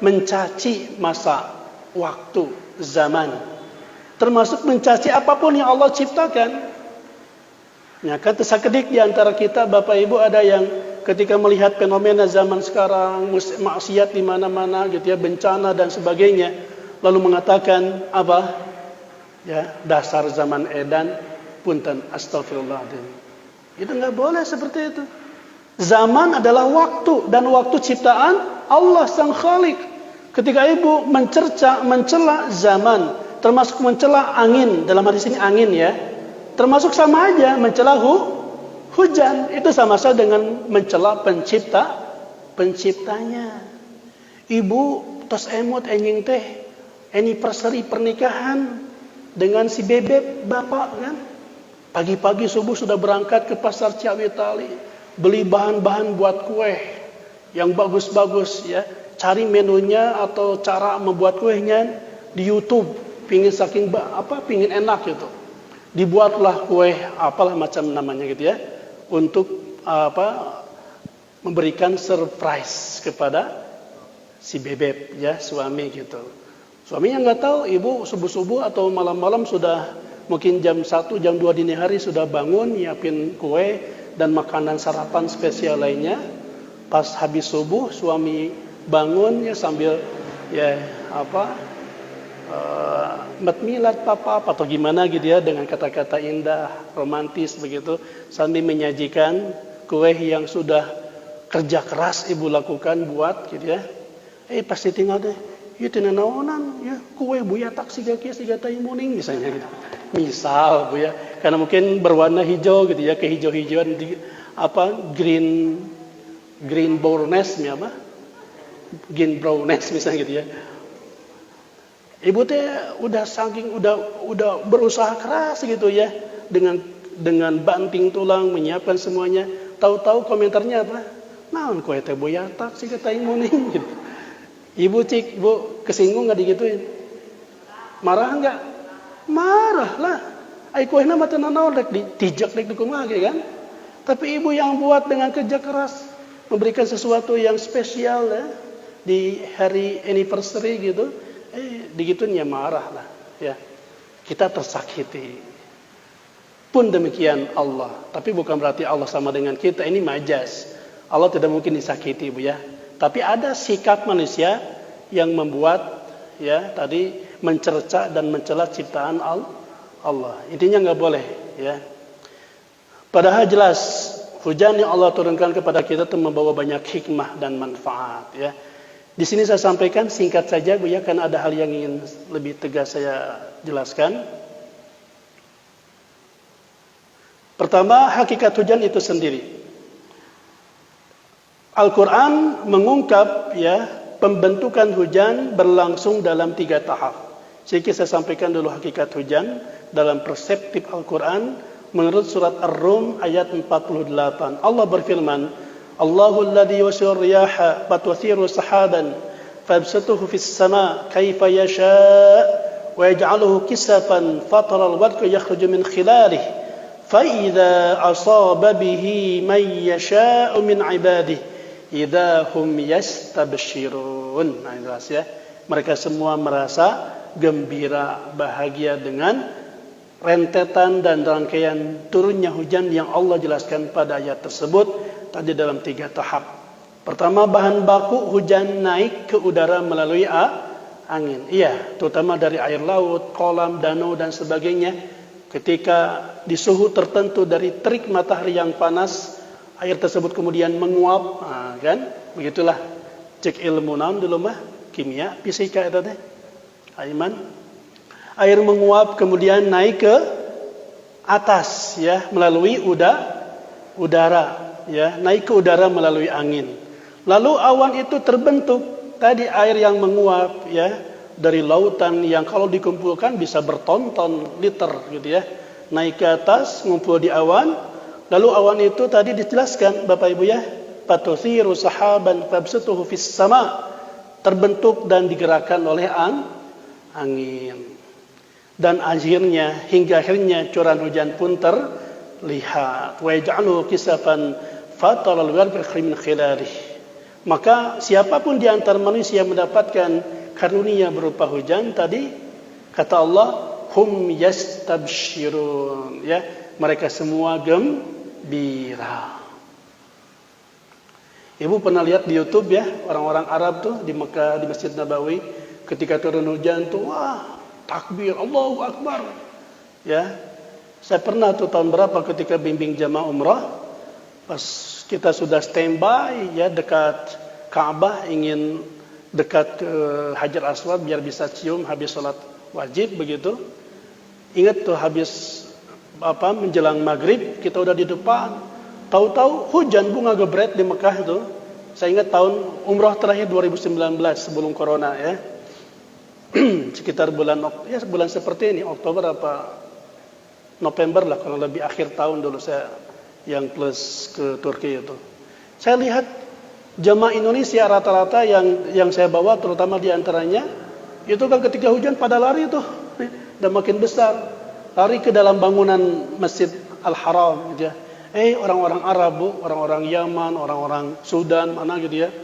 Mencaci masa, waktu, zaman. Termasuk mencaci apapun yang Allah ciptakan. Ya kan, tersakedik di antara kita Bapak Ibu ada yang ketika melihat fenomena zaman sekarang, maksiat di mana-mana gitu ya, bencana dan sebagainya, lalu mengatakan apa? Ya, dasar zaman edan, punten, astagfirullahaladzim. Itu nggak boleh seperti itu. Zaman adalah waktu, dan waktu ciptaan Allah sang Khalik. Ketika ibu mencela zaman, termasuk mencela angin, dalam hadis ini angin ya, termasuk sama aja mencela hujan, itu sama saja dengan mencela penciptanya. Ibu tos emot enjing teh anniversary pernikahan dengan si bebek bapak kan. Pagi-pagi subuh sudah berangkat ke pasar Ciawitali, beli bahan-bahan buat kue yang bagus-bagus ya. Cari menunya atau cara membuat kuenya di YouTube. Pingin enak gitu. Dibuatlah kue apalah macam namanya gitu ya, untuk memberikan surprise kepada si bebek ya, suami gitu. Suaminya nggak tahu, ibu subuh-subuh atau malam-malam sudah mungkin jam 1, jam 2 dini hari sudah bangun nyiapin kue dan makanan sarapan spesial lainnya. Pas habis subuh suami bangun ya sambil ya milad papa atau gimana gitu ya, dengan kata-kata indah, romantis begitu, sambil menyajikan kue yang sudah kerja keras ibu lakukan buat gitu ya. Pasti tinggal deh, ya tinanaonan ya kue buya tak siga tai muning misalnya gitu. Misal Bu ya, karena mungkin berwarna hijau gitu ya, kehijau-hijauan di green brownness green brownness misalnya gitu ya. Ibu teh udah berusaha keras gitu ya, dengan banting tulang menyiapkan semuanya. Tahu-tahu komentarnya apa? Naon kue teh boya tak siga tai muning gitu. Ibu kesinggung nggak digituin? Marah nggak? Marah lah. Ai kuehna mah teu naon rek ditijak rek kumaha kan. Tapi ibu yang buat dengan kerja keras, memberikan sesuatu yang spesial ya di hari anniversary gitu, digituin ya marah lah ya. Kita tersakiti. Pun demikian Allah, tapi bukan berarti Allah sama dengan kita, ini majaz. Allah tidak mungkin disakiti Bu ya. Tapi ada sikap manusia yang membuat ya tadi mencerca dan mencela ciptaan Allah. Intinya nggak boleh ya. Padahal jelas hujan yang Allah turunkan kepada kita itu membawa banyak hikmah dan manfaat ya. Di sini saya sampaikan singkat saja Bu ya, karena ada hal yang ingin lebih tegas saya jelaskan. Pertama, hakikat hujan itu sendiri. Al-Quran mengungkap ya pembentukan hujan berlangsung dalam 3 tahap. Sedikit saya sampaikan dulu hakikat hujan dalam perseptif Al-Quran menurut surat Ar-Rum ayat 48. Allah berfirman, Allahu alladhi yusiru riyaha fatuthiru sahaban fabsatuhu fis sama kaifa yasha' wa yaj'aluhu kisafan fatara al-wadqa yakhruju min khilalihi fa idza asaba bihi man yasha'u min 'ibadihi idza hum yastabshirun. Nah, jelas ya. Mereka semua merasa gembira, bahagia dengan rentetan dan rangkaian turunnya hujan yang Allah jelaskan pada ayat tersebut tadi dalam 3 tahap. Pertama, bahan baku hujan naik ke udara melalui angin. Iya, terutama dari air laut, kolam, danau dan sebagainya. Ketika di suhu tertentu dari terik matahari yang panas, air tersebut kemudian menguap, kan? Begitulah cek ilmu naon dulu mah, kimia, fisika eta teh. Aiman. Air menguap kemudian naik ke atas ya melalui udara ya, naik ke udara melalui angin. Lalu awan itu terbentuk, tadi air yang menguap ya dari lautan yang kalau dikumpulkan bisa bertonton liter gitu ya. Naik ke atas, ngumpul di awan. Lalu awan itu tadi dijelaskan Bapak Ibu ya, fatuthiru sahaban fabsatuhu fis sama, terbentuk dan digerakkan oleh angin. Dan hingga akhirnya curah hujan pun lihat. Wa yaj'aluhu kisafan fataral warqa min khilalih. Maka siapapun di antara manusia yang mendapatkan karunia berupa hujan tadi, kata Allah, hum yastabshirun, ya, mereka semua gembira. Ibu pernah lihat di YouTube ya, orang-orang Arab tuh di Mekah, di Masjid Nabawi, ketika turun hujan tuh, wah, takbir, Allahu Akbar. Ya, saya pernah tuh tahun berapa ketika bimbing jamaah umrah, pas kita sudah standby ya dekat Ka'bah, ingin dekat ke Hajar Aswad biar bisa cium habis sholat wajib begitu. Ingat tuh habis menjelang maghrib kita udah di depan. Tahu-tahu hujan bunga gebret di Mekah itu. Saya ingat tahun umrah terakhir 2019 sebelum corona ya. Sekitar bulan seperti ini, Oktober apa November lah, kalau lebih akhir tahun dulu saya yang plus ke Turki itu. Saya lihat jamaah Indonesia rata-rata yang saya bawa, terutama di antaranya itu kan ketika hujan pada lari tuh, dan makin besar, lari ke dalam bangunan Masjid Al-Haram gitu ya. Orang-orang Arab, Bu, orang-orang Yaman, orang-orang Sudan, mana gitu ya,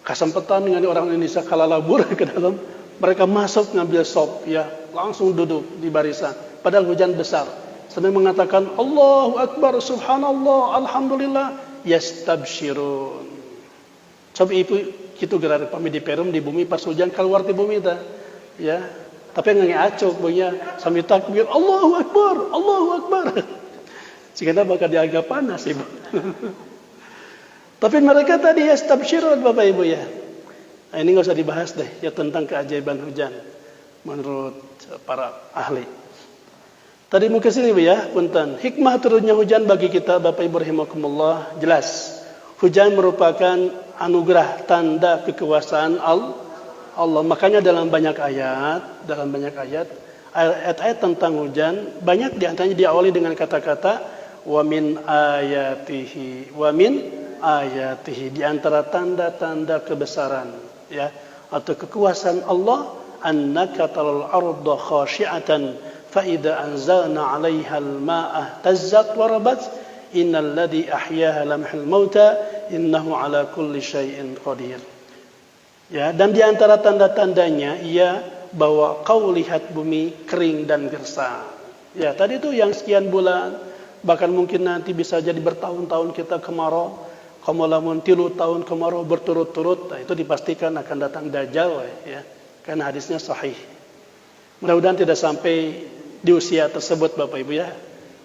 kesempatan dengan orang Indonesia kalah labur ke dalam, mereka masuk ngambil sop, ya, langsung duduk di barisan, padahal hujan besar, sambil mengatakan Allahu Akbar, Subhanallah, Alhamdulillah, yastabshirun. Coba itu gerak kami di Perum, di bumi pas hujan keluar di bumi ta, ya, tapi nggak acok, punya sambil takbir Allahu Akbar, Allahu Akbar. Sehingga bakal dianggap panas, Ibu. Tapi mereka tadi yastabshirun, Bapak Ibu ya. Nah, ini nggak usah dibahas deh ya tentang keajaiban hujan menurut para ahli. Tadi mau ke sini, Bu ya, punten. Hikmah turunnya hujan bagi kita, Bapak Ibu rahimakumullah, jelas. Hujan merupakan anugerah, tanda kekuasaan Allah. Makanya dalam banyak ayat ayat-ayat tentang hujan, banyak di antaranya diawali dengan kata-kata wa min ayatihi, di antara tanda-tanda kebesaran ya atau kekuasaan Allah, annaka taral arda khashi'atan fa idza anzalna 'alaiha al-ma'a tazzat wa rabat innal ladzi ahyaha lamhul mauta innahu 'ala kulli syai'in qadir. Ya, dan di antara tanda-tandanya bahwa kau lihat bumi kering dan gersang. Ya, tadi itu yang sekian bulan, bahkan mungkin nanti bisa jadi bertahun-tahun kita kemarau, kamu lamun 3 tahun kemarau berturut-turut, nah itu dipastikan akan datang Dajjal ya. Karena hadisnya sahih. Mudah-mudahan tidak sampai di usia tersebut, Bapak Ibu ya.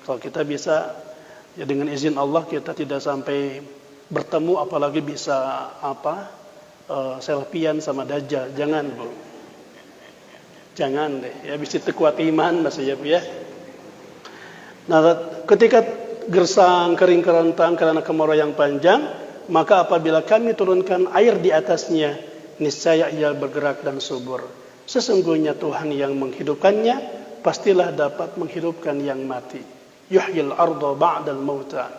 Kalau kita bisa ya dengan izin Allah kita tidak sampai bertemu, apalagi bisa selfiean sama Dajjal. Jangan, Bu. Jangan deh, ya bisa kuat iman maksudnya, Bu ya. Nah, ketika gersang, kering kerontang karena kemarau yang panjang, maka apabila kami turunkan air di atasnya, niscaya ia bergerak dan subur. Sesungguhnya Tuhan yang menghidupkannya, pastilah dapat menghidupkan yang mati. Yuhyil arda ba'dal mauta,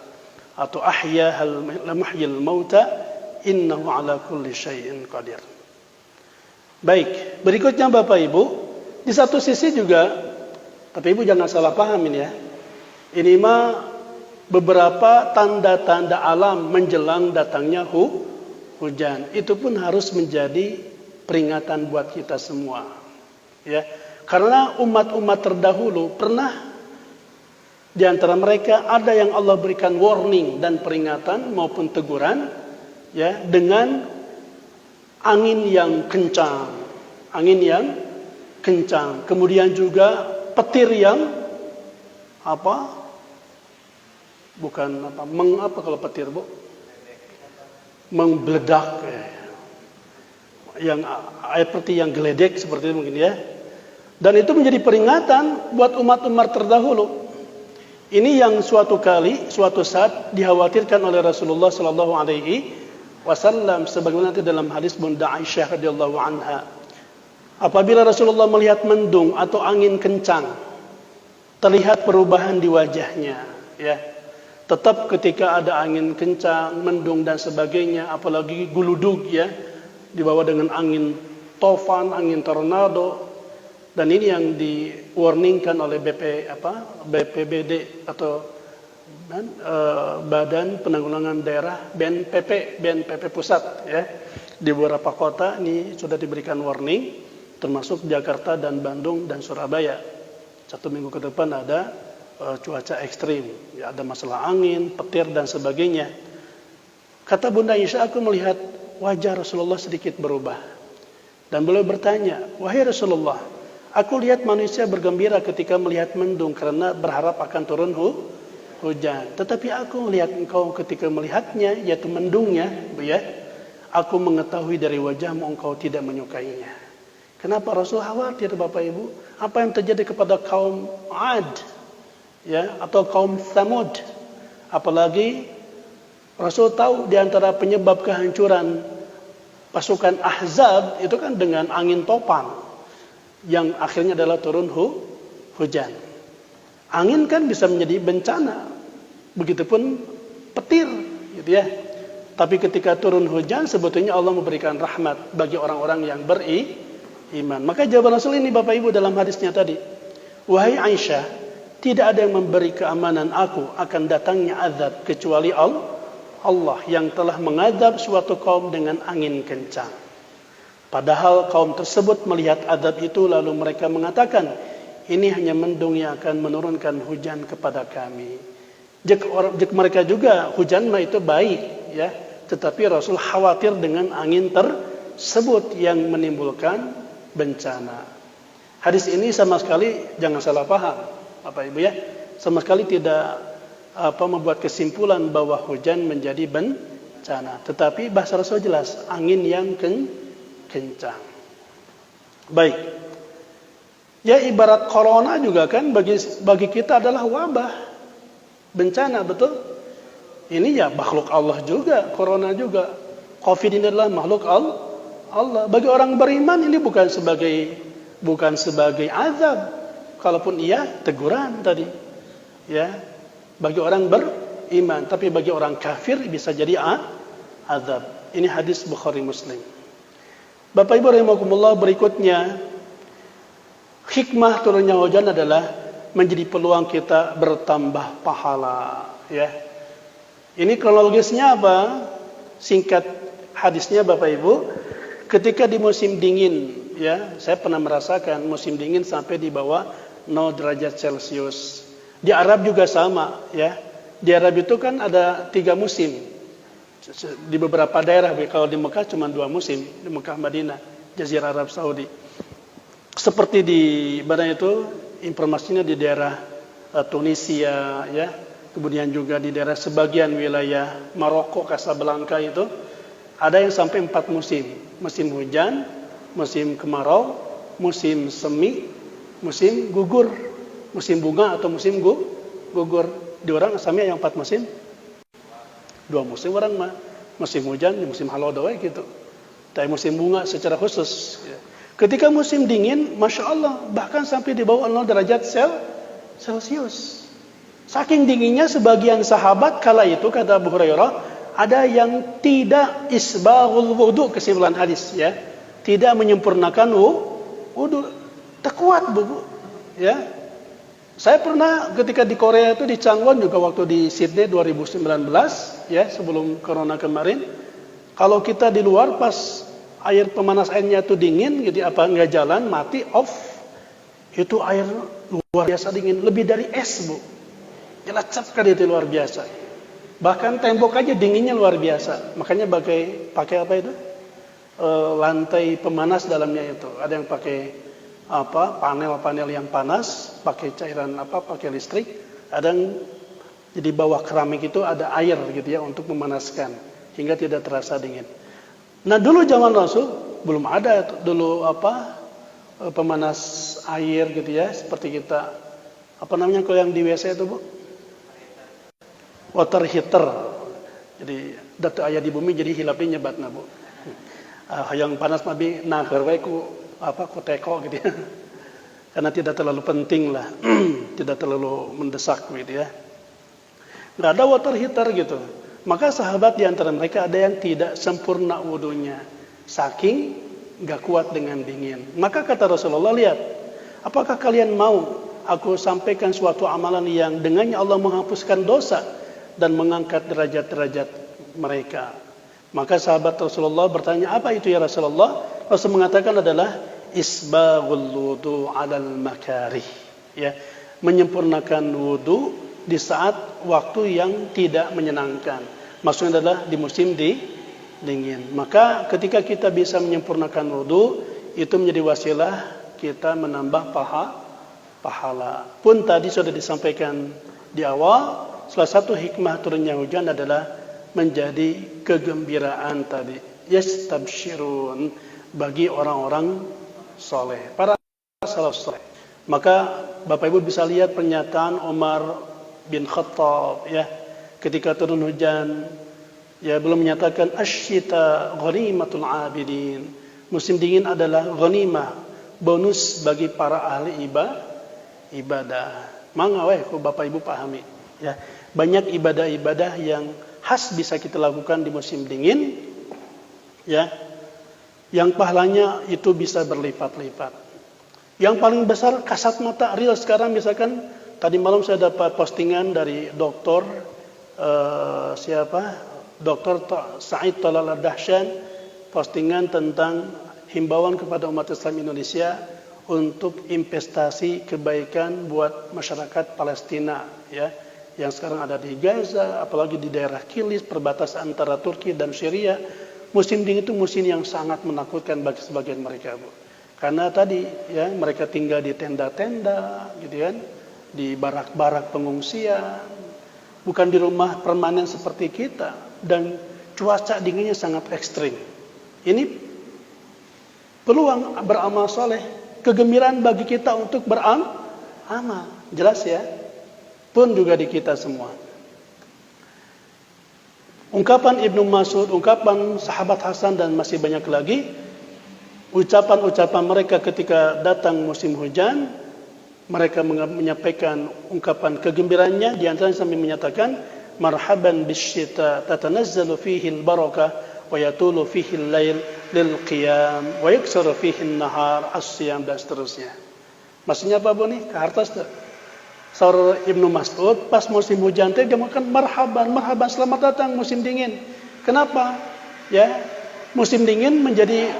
atau ahyahal lamuhyil mauta, innahu ala kulli syai'in qadir. Baik, berikutnya Bapak Ibu, di satu sisi juga, tapi Ibu jangan salah paham ini ya. Ini mah beberapa tanda-tanda alam menjelang datangnya hujan. Itu pun harus menjadi peringatan buat kita semua. Ya, karena umat-umat terdahulu pernah di antara mereka ada yang Allah berikan warning dan peringatan maupun teguran ya dengan angin yang kencang. Kemudian juga petir yang kalau petir, Bu? Membeledak. Yang seperti yang geledek seperti itu mungkin ya. Dan itu menjadi peringatan buat umat-umat terdahulu. Ini yang suatu saat dikhawatirkan oleh Rasulullah sallallahu alaihi wasallam sebagaimana nanti dalam hadis Bunda Aisyah radhiyallahu anha. Apabila Rasulullah melihat mendung atau angin kencang, terlihat perubahan di wajahnya, ya. Tetap ketika ada angin kencang, mendung dan sebagainya, apalagi guludug ya, dibawa dengan angin tofan, angin tornado, dan ini yang di-warningkan oleh BPBD atau dan Badan Penanggulangan Daerah BNPB pusat ya. Di beberapa kota ini sudah diberikan warning, termasuk Jakarta dan Bandung dan Surabaya. 1 minggu ke depan ada cuaca ekstrim, ya, ada masalah angin, petir dan sebagainya. Kata Bunda Aisyah, aku melihat wajah Rasulullah sedikit berubah. Dan beliau bertanya, wahai Rasulullah, aku lihat manusia bergembira ketika melihat mendung karena berharap akan turun hujan. Tetapi aku melihat engkau ketika melihatnya, yaitu mendungnya, ya, aku mengetahui dari wajahmu engkau tidak menyukainya. Kenapa Rasul khawatir, Bapak Ibu? Apa yang terjadi kepada kaum Ad, ya, atau kaum Thamud? Apalagi Rasul tahu di antara penyebab kehancuran pasukan Ahzab itu kan dengan angin topan yang akhirnya adalah turun hujan. Angin kan bisa menjadi bencana, begitupun petir, gitu ya. Tapi ketika turun hujan sebetulnya Allah memberikan rahmat bagi orang-orang yang beriman. Maka jawaban Rasul ini Bapak Ibu dalam hadisnya tadi, wahai Aisyah, tidak ada yang memberi keamanan aku akan datangnya azab kecuali Allah yang telah mengadab suatu kaum dengan angin kencang. Padahal kaum tersebut melihat azab itu lalu mereka mengatakan, ini hanya mendung yang akan menurunkan hujan kepada kami. Jika mereka juga hujan mah itu baik, ya. Tetapi Rasul khawatir dengan angin tersebut yang menimbulkan bencana. Hadis ini sama sekali jangan salah paham, Bapak Ibu ya. Sama sekali tidak membuat kesimpulan bahwa hujan menjadi bencana. Tetapi bahasa Rasul jelas, angin yang kencang. Baik. Ya ibarat corona juga kan bagi kita adalah wabah, bencana, betul? Ini ya makhluk Allah juga, corona juga. Covid ini adalah makhluk Allah. Bagi orang beriman ini bukan sebagai azab. Kalaupun iya teguran tadi. Ya. Bagi orang beriman, tapi bagi orang kafir bisa jadi azab. Ini hadis Bukhari Muslim. Bapak Ibu rahimakumullah, berikutnya hikmah turunnya hujan adalah menjadi peluang kita bertambah pahala, ya. Ini kronologisnya apa? Singkat hadisnya Bapak Ibu, ketika di musim dingin, ya, saya pernah merasakan musim dingin sampai di bawah 0 derajat Celcius. Di Arab juga sama, ya. Di Arab itu kan ada 3 musim. Di beberapa daerah, kalau di Mekah cuma 2 musim, di Mekah Madinah, Jazirah Arab Saudi. Seperti di mana itu informasinya di daerah Tunisia, ya. Kemudian juga di daerah sebagian wilayah Maroko, Casablanca itu ada yang sampai 4 musim. Musim hujan, musim kemarau, musim semi, musim gugur. Musim bunga atau musim gugur. Di orang asalnya yang 4 musim. 2 musim orang mah. Musim hujan, musim halodoy gitu. Tapi musim bunga secara khusus. Ketika musim dingin, Masya Allah, bahkan sampai di bawah 0 derajat Celcius. Saking dinginnya sebagian sahabat kala itu, kata Abu Hurairah, ada yang tidak isbaghul wudu, kesimpulan hadis, ya. Tidak menyempurnakan wudu. Tak kuat, Bu. Ya. Saya pernah ketika di Korea itu di Changwon juga waktu di Sydney 2019 ya sebelum corona kemarin, kalau kita di luar pas air pemanas airnya itu dingin gitu nggak jalan mati off, itu air luar biasa dingin, lebih dari es, Bu. Jelacap kali itu luar biasa. Bahkan tembok aja dinginnya luar biasa. Makanya pakai apa itu? Lantai pemanas dalamnya itu. Ada yang pakai panel-panel yang panas, pakai cairan pakai listrik, ada yang di bawah keramik itu ada air gitu ya untuk memanaskan hingga tidak terasa dingin. Nah dulu zaman Rasul belum ada dulu pemanas air gitu ya, seperti kita kalau yang di WC itu, Bu? Water heater. Jadi datu aya di bumi jadi hilapnya nyebatna, Bu. Yang panas mabi naher wae ku teko gitu ya. Karena tidak terlalu penting lah. Tidak terlalu mendesak gitu ya. Nggak ada water heater gitu. Maka sahabat di antara mereka ada yang tidak sempurna wudunya. Saking nggak kuat dengan dingin. Maka kata Rasulullah, lihat, apakah kalian mau aku sampaikan suatu amalan yang dengannya Allah menghapuskan dosa dan mengangkat derajat-derajat mereka. Maka sahabat Rasulullah bertanya, apa itu ya Rasulullah? Rasul mengatakan adalah isbaghul wudu 'alal makarih. Ya, menyempurnakan wudu di saat waktu yang tidak menyenangkan. Maksudnya adalah di musim dingin. Maka ketika kita bisa menyempurnakan wudu, itu menjadi wasilah kita menambah pahala. Pun tadi sudah disampaikan di awal, salah satu hikmah turunnya hujan adalah menjadi kegembiraan tadi. Yastabshirun, bagi orang-orang soleh, para salaf soleh. Maka Bapak Ibu bisa lihat pernyataan Umar bin Khattab ya, ketika turun hujan, ya belum menyatakan asyita ghanimatul abidin. Musim dingin adalah ghanimah, bonus bagi para ahli ibadah. Mangga weh ku Bapak Ibu pahami ya. Banyak ibadah-ibadah yang khas bisa kita lakukan di musim dingin ya. Yang pahalanya itu bisa berlipat-lipat. Yang paling besar kasat mata real sekarang, misalkan tadi malam saya dapat postingan dari Dr. Dr. Said Talal Dahsyan, postingan tentang himbauan kepada umat Islam Indonesia untuk investasi kebaikan buat masyarakat Palestina ya, yang sekarang ada di Gaza, apalagi di daerah Kilis, perbatasan antara Turki dan Syria. Musim dingin itu musim yang sangat menakutkan bagi sebagian mereka, Bu. Karena tadi ya, mereka tinggal di tenda-tenda gitu kan, di barak-barak pengungsian, bukan di rumah permanen seperti kita, dan cuaca dinginnya sangat ekstrim. Ini peluang beramal soleh, kegembiraan bagi kita untuk beramal. Jelas ya? Pun juga di kita semua. Ungkapan Ibnu Mas'ud, ungkapan sahabat Hasan dan masih banyak lagi, ucapan-ucapan mereka ketika datang musim hujan, mereka menyampaikan ungkapan kegembiraannya, di antaranya sambil menyatakan marhaban bisyita tatanazzalu fihi al-barakah wa yatulu fihi al-lail lil qiyam wa yaksuru fihi an-nahar as-siyam, dan seterusnya. Maksudnya apa Bu nih? Ke atas tuh. Saudara Ibnu Mas'ud pas musim hujan teh dia makan marhaban, selamat datang musim dingin. Kenapa? Ya, musim dingin menjadi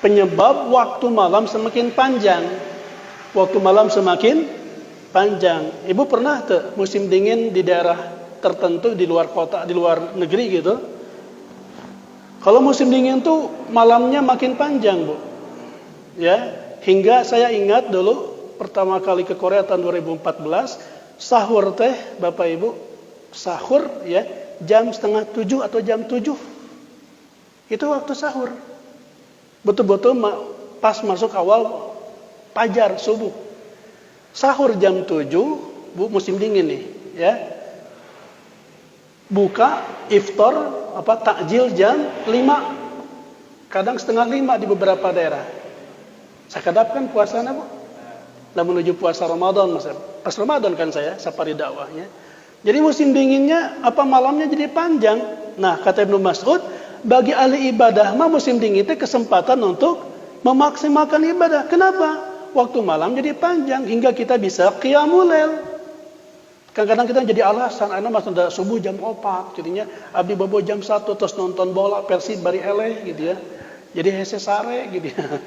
penyebab waktu malam semakin panjang. Waktu malam semakin panjang. Ibu pernah tuh musim dingin di daerah tertentu di luar kota, di luar negeri gitu? Kalau musim dingin tuh malamnya makin panjang, Bu. Ya, hingga saya ingat dulu pertama kali ke Korea tahun 2014, sahur teh Bapak Ibu, sahur ya jam 6:30 atau jam 7. Itu waktu sahur. Betul-betul pas masuk awal fajar subuh. Sahur jam 7, Bu, musim dingin nih, ya. Buka iftar takjil jam 5. Kadang setengah 5 di beberapa daerah. Sakadap kan puasana, Bu. Lah menuju puasa Ramadan, pas Ramadan kan saya safari dakwahnya. Jadi musim dinginnya malamnya jadi panjang. Nah, kata Ibnu Mas'ud, bagi ahli ibadah mah musim dingin itu kesempatan untuk memaksimalkan ibadah. Kenapa? Waktu malam jadi panjang hingga kita bisa qiyamul lail. Kadang-kadang kita jadi alasan, ana mas udah subuh jam 4, jadinya abdi bobo jam 1 terus nonton bola Persib bari eleh gitu ya. Jadi hese sare gitu ya.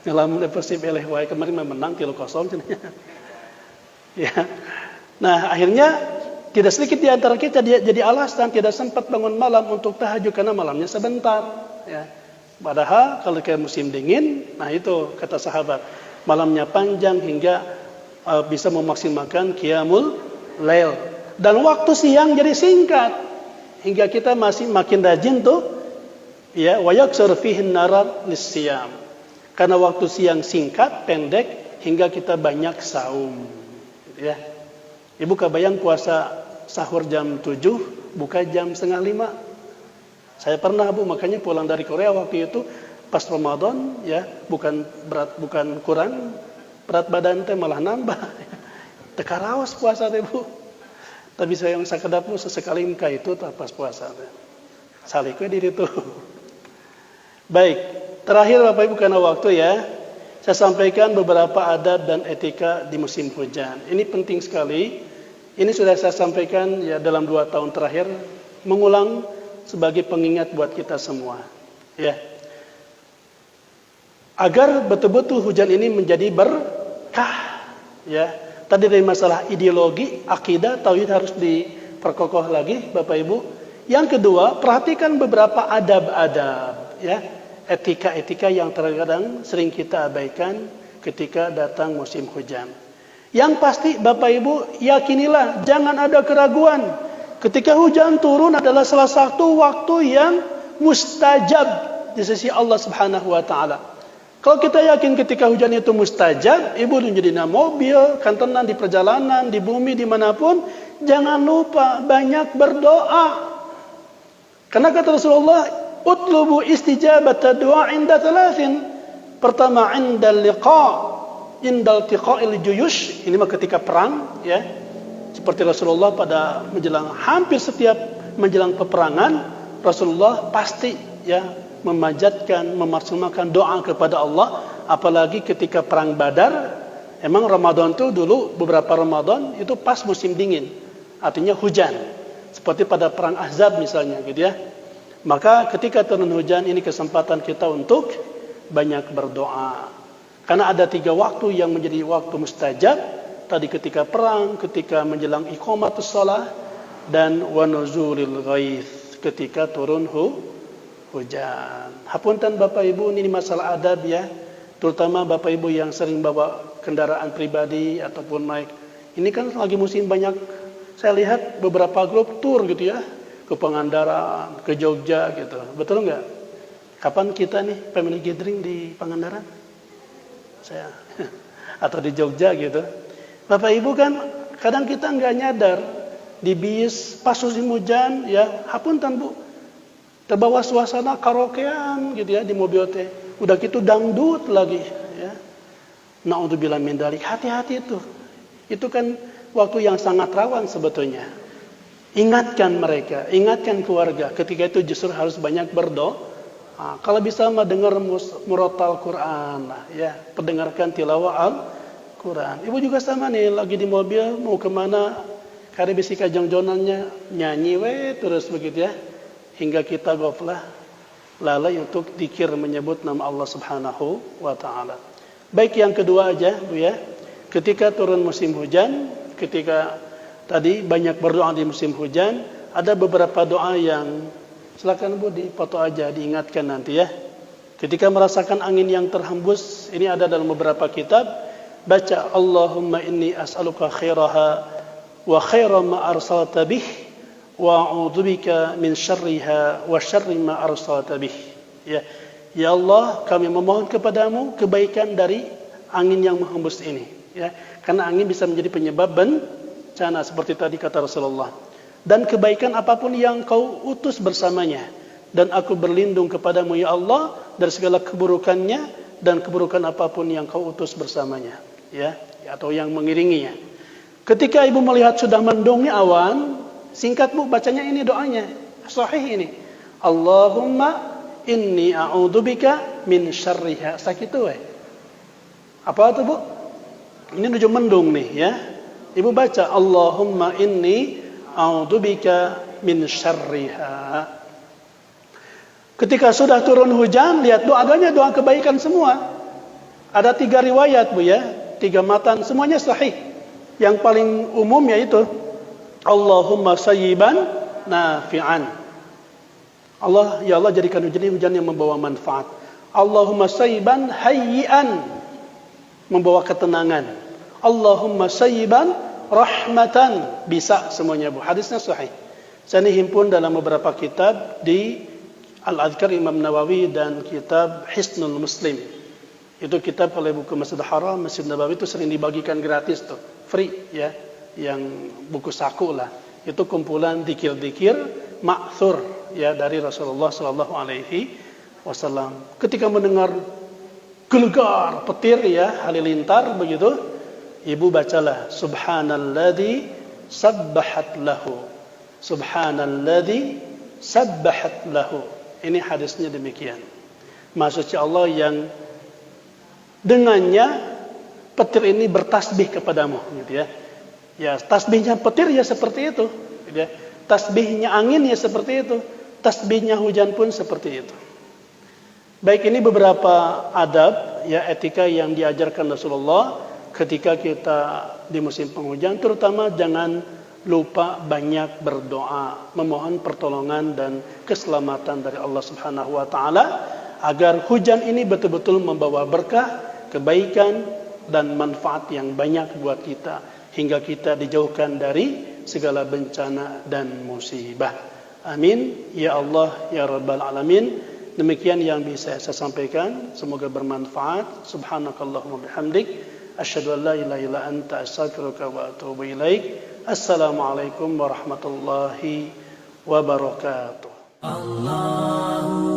Ngalamun Persib eleh wae kemarin menang 3-0 cenanya. Ya. Nah, akhirnya tidak sedikit di antara kita jadi alasan tidak sempat bangun malam untuk tahajud karena malamnya sebentar, ya. Padahal kalau kayak musim dingin, nah itu kata sahabat, malamnya panjang hingga bisa memaksimalkan qiyamul lail. Dan waktu siang jadi singkat hingga kita masih makin rajin tuh, ya, wa yaksur fihi an-narar lis-siyam. Karena waktu siang singkat, pendek, hingga kita banyak saum. Ya. Ibu kebayang puasa sahur jam 7, buka jam 4:30. Saya pernah, Bu, makanya pulang dari Korea waktu itu, pas Ramadan, ya, bukan kurang, berat badan teh malah nambah. Tekaraos puasa teh, Bu. Tapi saya yang sakedap sesekali muka itu pas puasa teh. Salike diri tuh. Baik. Terakhir Bapak Ibu karena waktu ya, saya sampaikan beberapa adab dan etika di musim hujan. Ini penting sekali. Ini sudah saya sampaikan ya dalam 2 tahun terakhir, mengulang sebagai pengingat buat kita semua. Ya. Agar betul-betul hujan ini menjadi berkah. Ya. Tadi dari masalah ideologi, akidah, tauhid harus diperkokoh lagi, Bapak Ibu. Yang kedua, perhatikan beberapa adab-adab, ya, etika-etika yang terkadang sering kita abaikan ketika datang musim hujan. Yang pasti, Bapak Ibu, yakinilah, jangan ada keraguan. Ketika hujan turun adalah salah satu waktu yang mustajab di sisi Allah Subhanahu wa taala. Kalau kita yakin ketika hujan itu mustajab, ibu menjadi mobil, kan tenang di perjalanan, di bumi, dimanapun, jangan lupa banyak berdoa. Karena kata Rasulullah, utlubu istijabata doa inda thalathin. Pertama, inda liqa, inda iltiqa'il juyush. Ini mah ketika perang, ya. Seperti Rasulullah pada hampir setiap menjelang peperangan, Rasulullah pasti ya memanjatkan, memaksimalkan doa kepada Allah, apalagi ketika perang Badar. Emang Ramadan itu dulu beberapa Ramadan itu pas musim dingin, artinya hujan. Seperti pada perang Ahzab misalnya gitu ya. Maka ketika turun hujan ini kesempatan kita untuk banyak berdoa. Karena ada 3 waktu yang menjadi waktu mustajab. Tadi ketika perang, ketika menjelang iqamatus shalah, dan wa nuzulil ghaits, ketika turun hujan. Hapunten Bapak Ibu, ini masalah adab ya. Terutama Bapak Ibu yang sering bawa kendaraan pribadi ataupun naik. Ini kan lagi musim banyak, saya lihat beberapa grup tur gitu ya. Ke Pangandaran, ke Jogja gitu. Betul enggak? Kapan kita nih family gathering di Pangandaran? Saya atau di Jogja gitu. Bapak Ibu kan kadang kita enggak nyadar di bis pas musim hujan ya, hapunten Bu. Terbawa suasana karaokean gitu ya di mobil teh. Udah gitu dangdut lagi ya. Na'udzubillah min dzalik. Hati-hati itu. Itu kan waktu yang sangat rawan sebetulnya. Ingatkan mereka, ingatkan keluarga. Ketika itu justru harus banyak berdoa. Nah, kalau bisa mah dengar murattal Quran lah ya, pendengarkan tilawah Al-Quran. Ibu juga sama nih lagi di mobil mau kemana, kare bisika jongjonannya nyanyi terus begitu ya. Hingga kita ghaflah, lalai untuk dzikir menyebut nama Allah Subhanahu wa taala. Baik, yang kedua aja Bu ya. Ketika turun musim hujan, ketika tadi banyak berdoa di musim hujan, ada beberapa doa yang silakan Bu dipoto aja, diingatkan nanti ya. Ketika merasakan angin yang terhembus, ini ada dalam beberapa kitab, baca Allahumma inni as'aluka khairaha wa khaira ma arsalta bih wa a'udzubika min syarriha wa syarri ma arsalta bih. Ya. Ya Allah, kami memohon kepadamu kebaikan dari angin yang menghembus ini, ya. Karena angin bisa menjadi penyebab bencana seperti tadi kata Rasulullah. Dan kebaikan apapun yang kau utus bersamanya, dan aku berlindung kepadamu ya Allah dari segala keburukannya dan keburukan apapun yang kau utus bersamanya, ya, atau yang mengiringinya. Ketika ibu melihat sudah mendungnya awan, singkat Bu bacanya ini doanya, sahih ini. Allahumma inni a'udzubika min syarriha. Sakitu we. Apa itu Bu? Ini menuju mendung nih ya. Ibu baca Allahumma inni a'udzubika min syarriha. Ketika sudah turun hujan, lihat doanya doa kebaikan semua. Ada 3 riwayat Bu ya, 3 matan, semuanya sahih. Yang paling umum yaitu Allahumma sayyiban nafi'an. Allah, ya Allah jadikan hujan yang membawa manfaat. Allahumma sayyiban hayyi'an, membawa ketenangan. Allahumma sayyiban rahmatan, bisa semuanya Bu. Hadisnya sahih. Saya ini himpun dalam beberapa kitab di Al-Adhkar Imam Nawawi dan kitab Hisnul Muslim. Itu kitab oleh buku Masjidil Haram, Masjid Nabawi itu sering dibagikan gratis tuh, free ya. Yang buku saku lah, itu kumpulan dikir-dikir ma'thur ya dari Rasulullah sallallahu alaihi wasallam. Ketika mendengar gelegar petir ya halilintar begitu, ibu bacalah subhanalladzi sabbahat lahu, subhanalladzi sabbahat lahu. Ini hadisnya demikian. Maksudnya Allah yang dengannya petir ini bertasbih kepadamu, gitu ya. Ya, tasbihnya petir ya seperti itu, gitu ya. Tasbihnya angin ya seperti itu, tasbihnya hujan pun seperti itu. Baik, ini beberapa adab, ya, etika yang diajarkan Rasulullah ketika kita di musim penghujan, terutama jangan lupa banyak berdoa, memohon pertolongan dan keselamatan dari Allah Subhanahu wa taala agar hujan ini betul-betul membawa berkah, kebaikan dan manfaat yang banyak buat kita hingga kita dijauhkan dari segala bencana dan musibah. Amin ya Allah ya rabbal alamin. Demikian yang bisa saya sampaikan, semoga bermanfaat. Subhanakallahumma bihamdik, asyhadu an la ilaha illa anta, astaghfiruka wa atubu ilaik. Assalamualaikum warahmatullahi wabarakatuh. Allah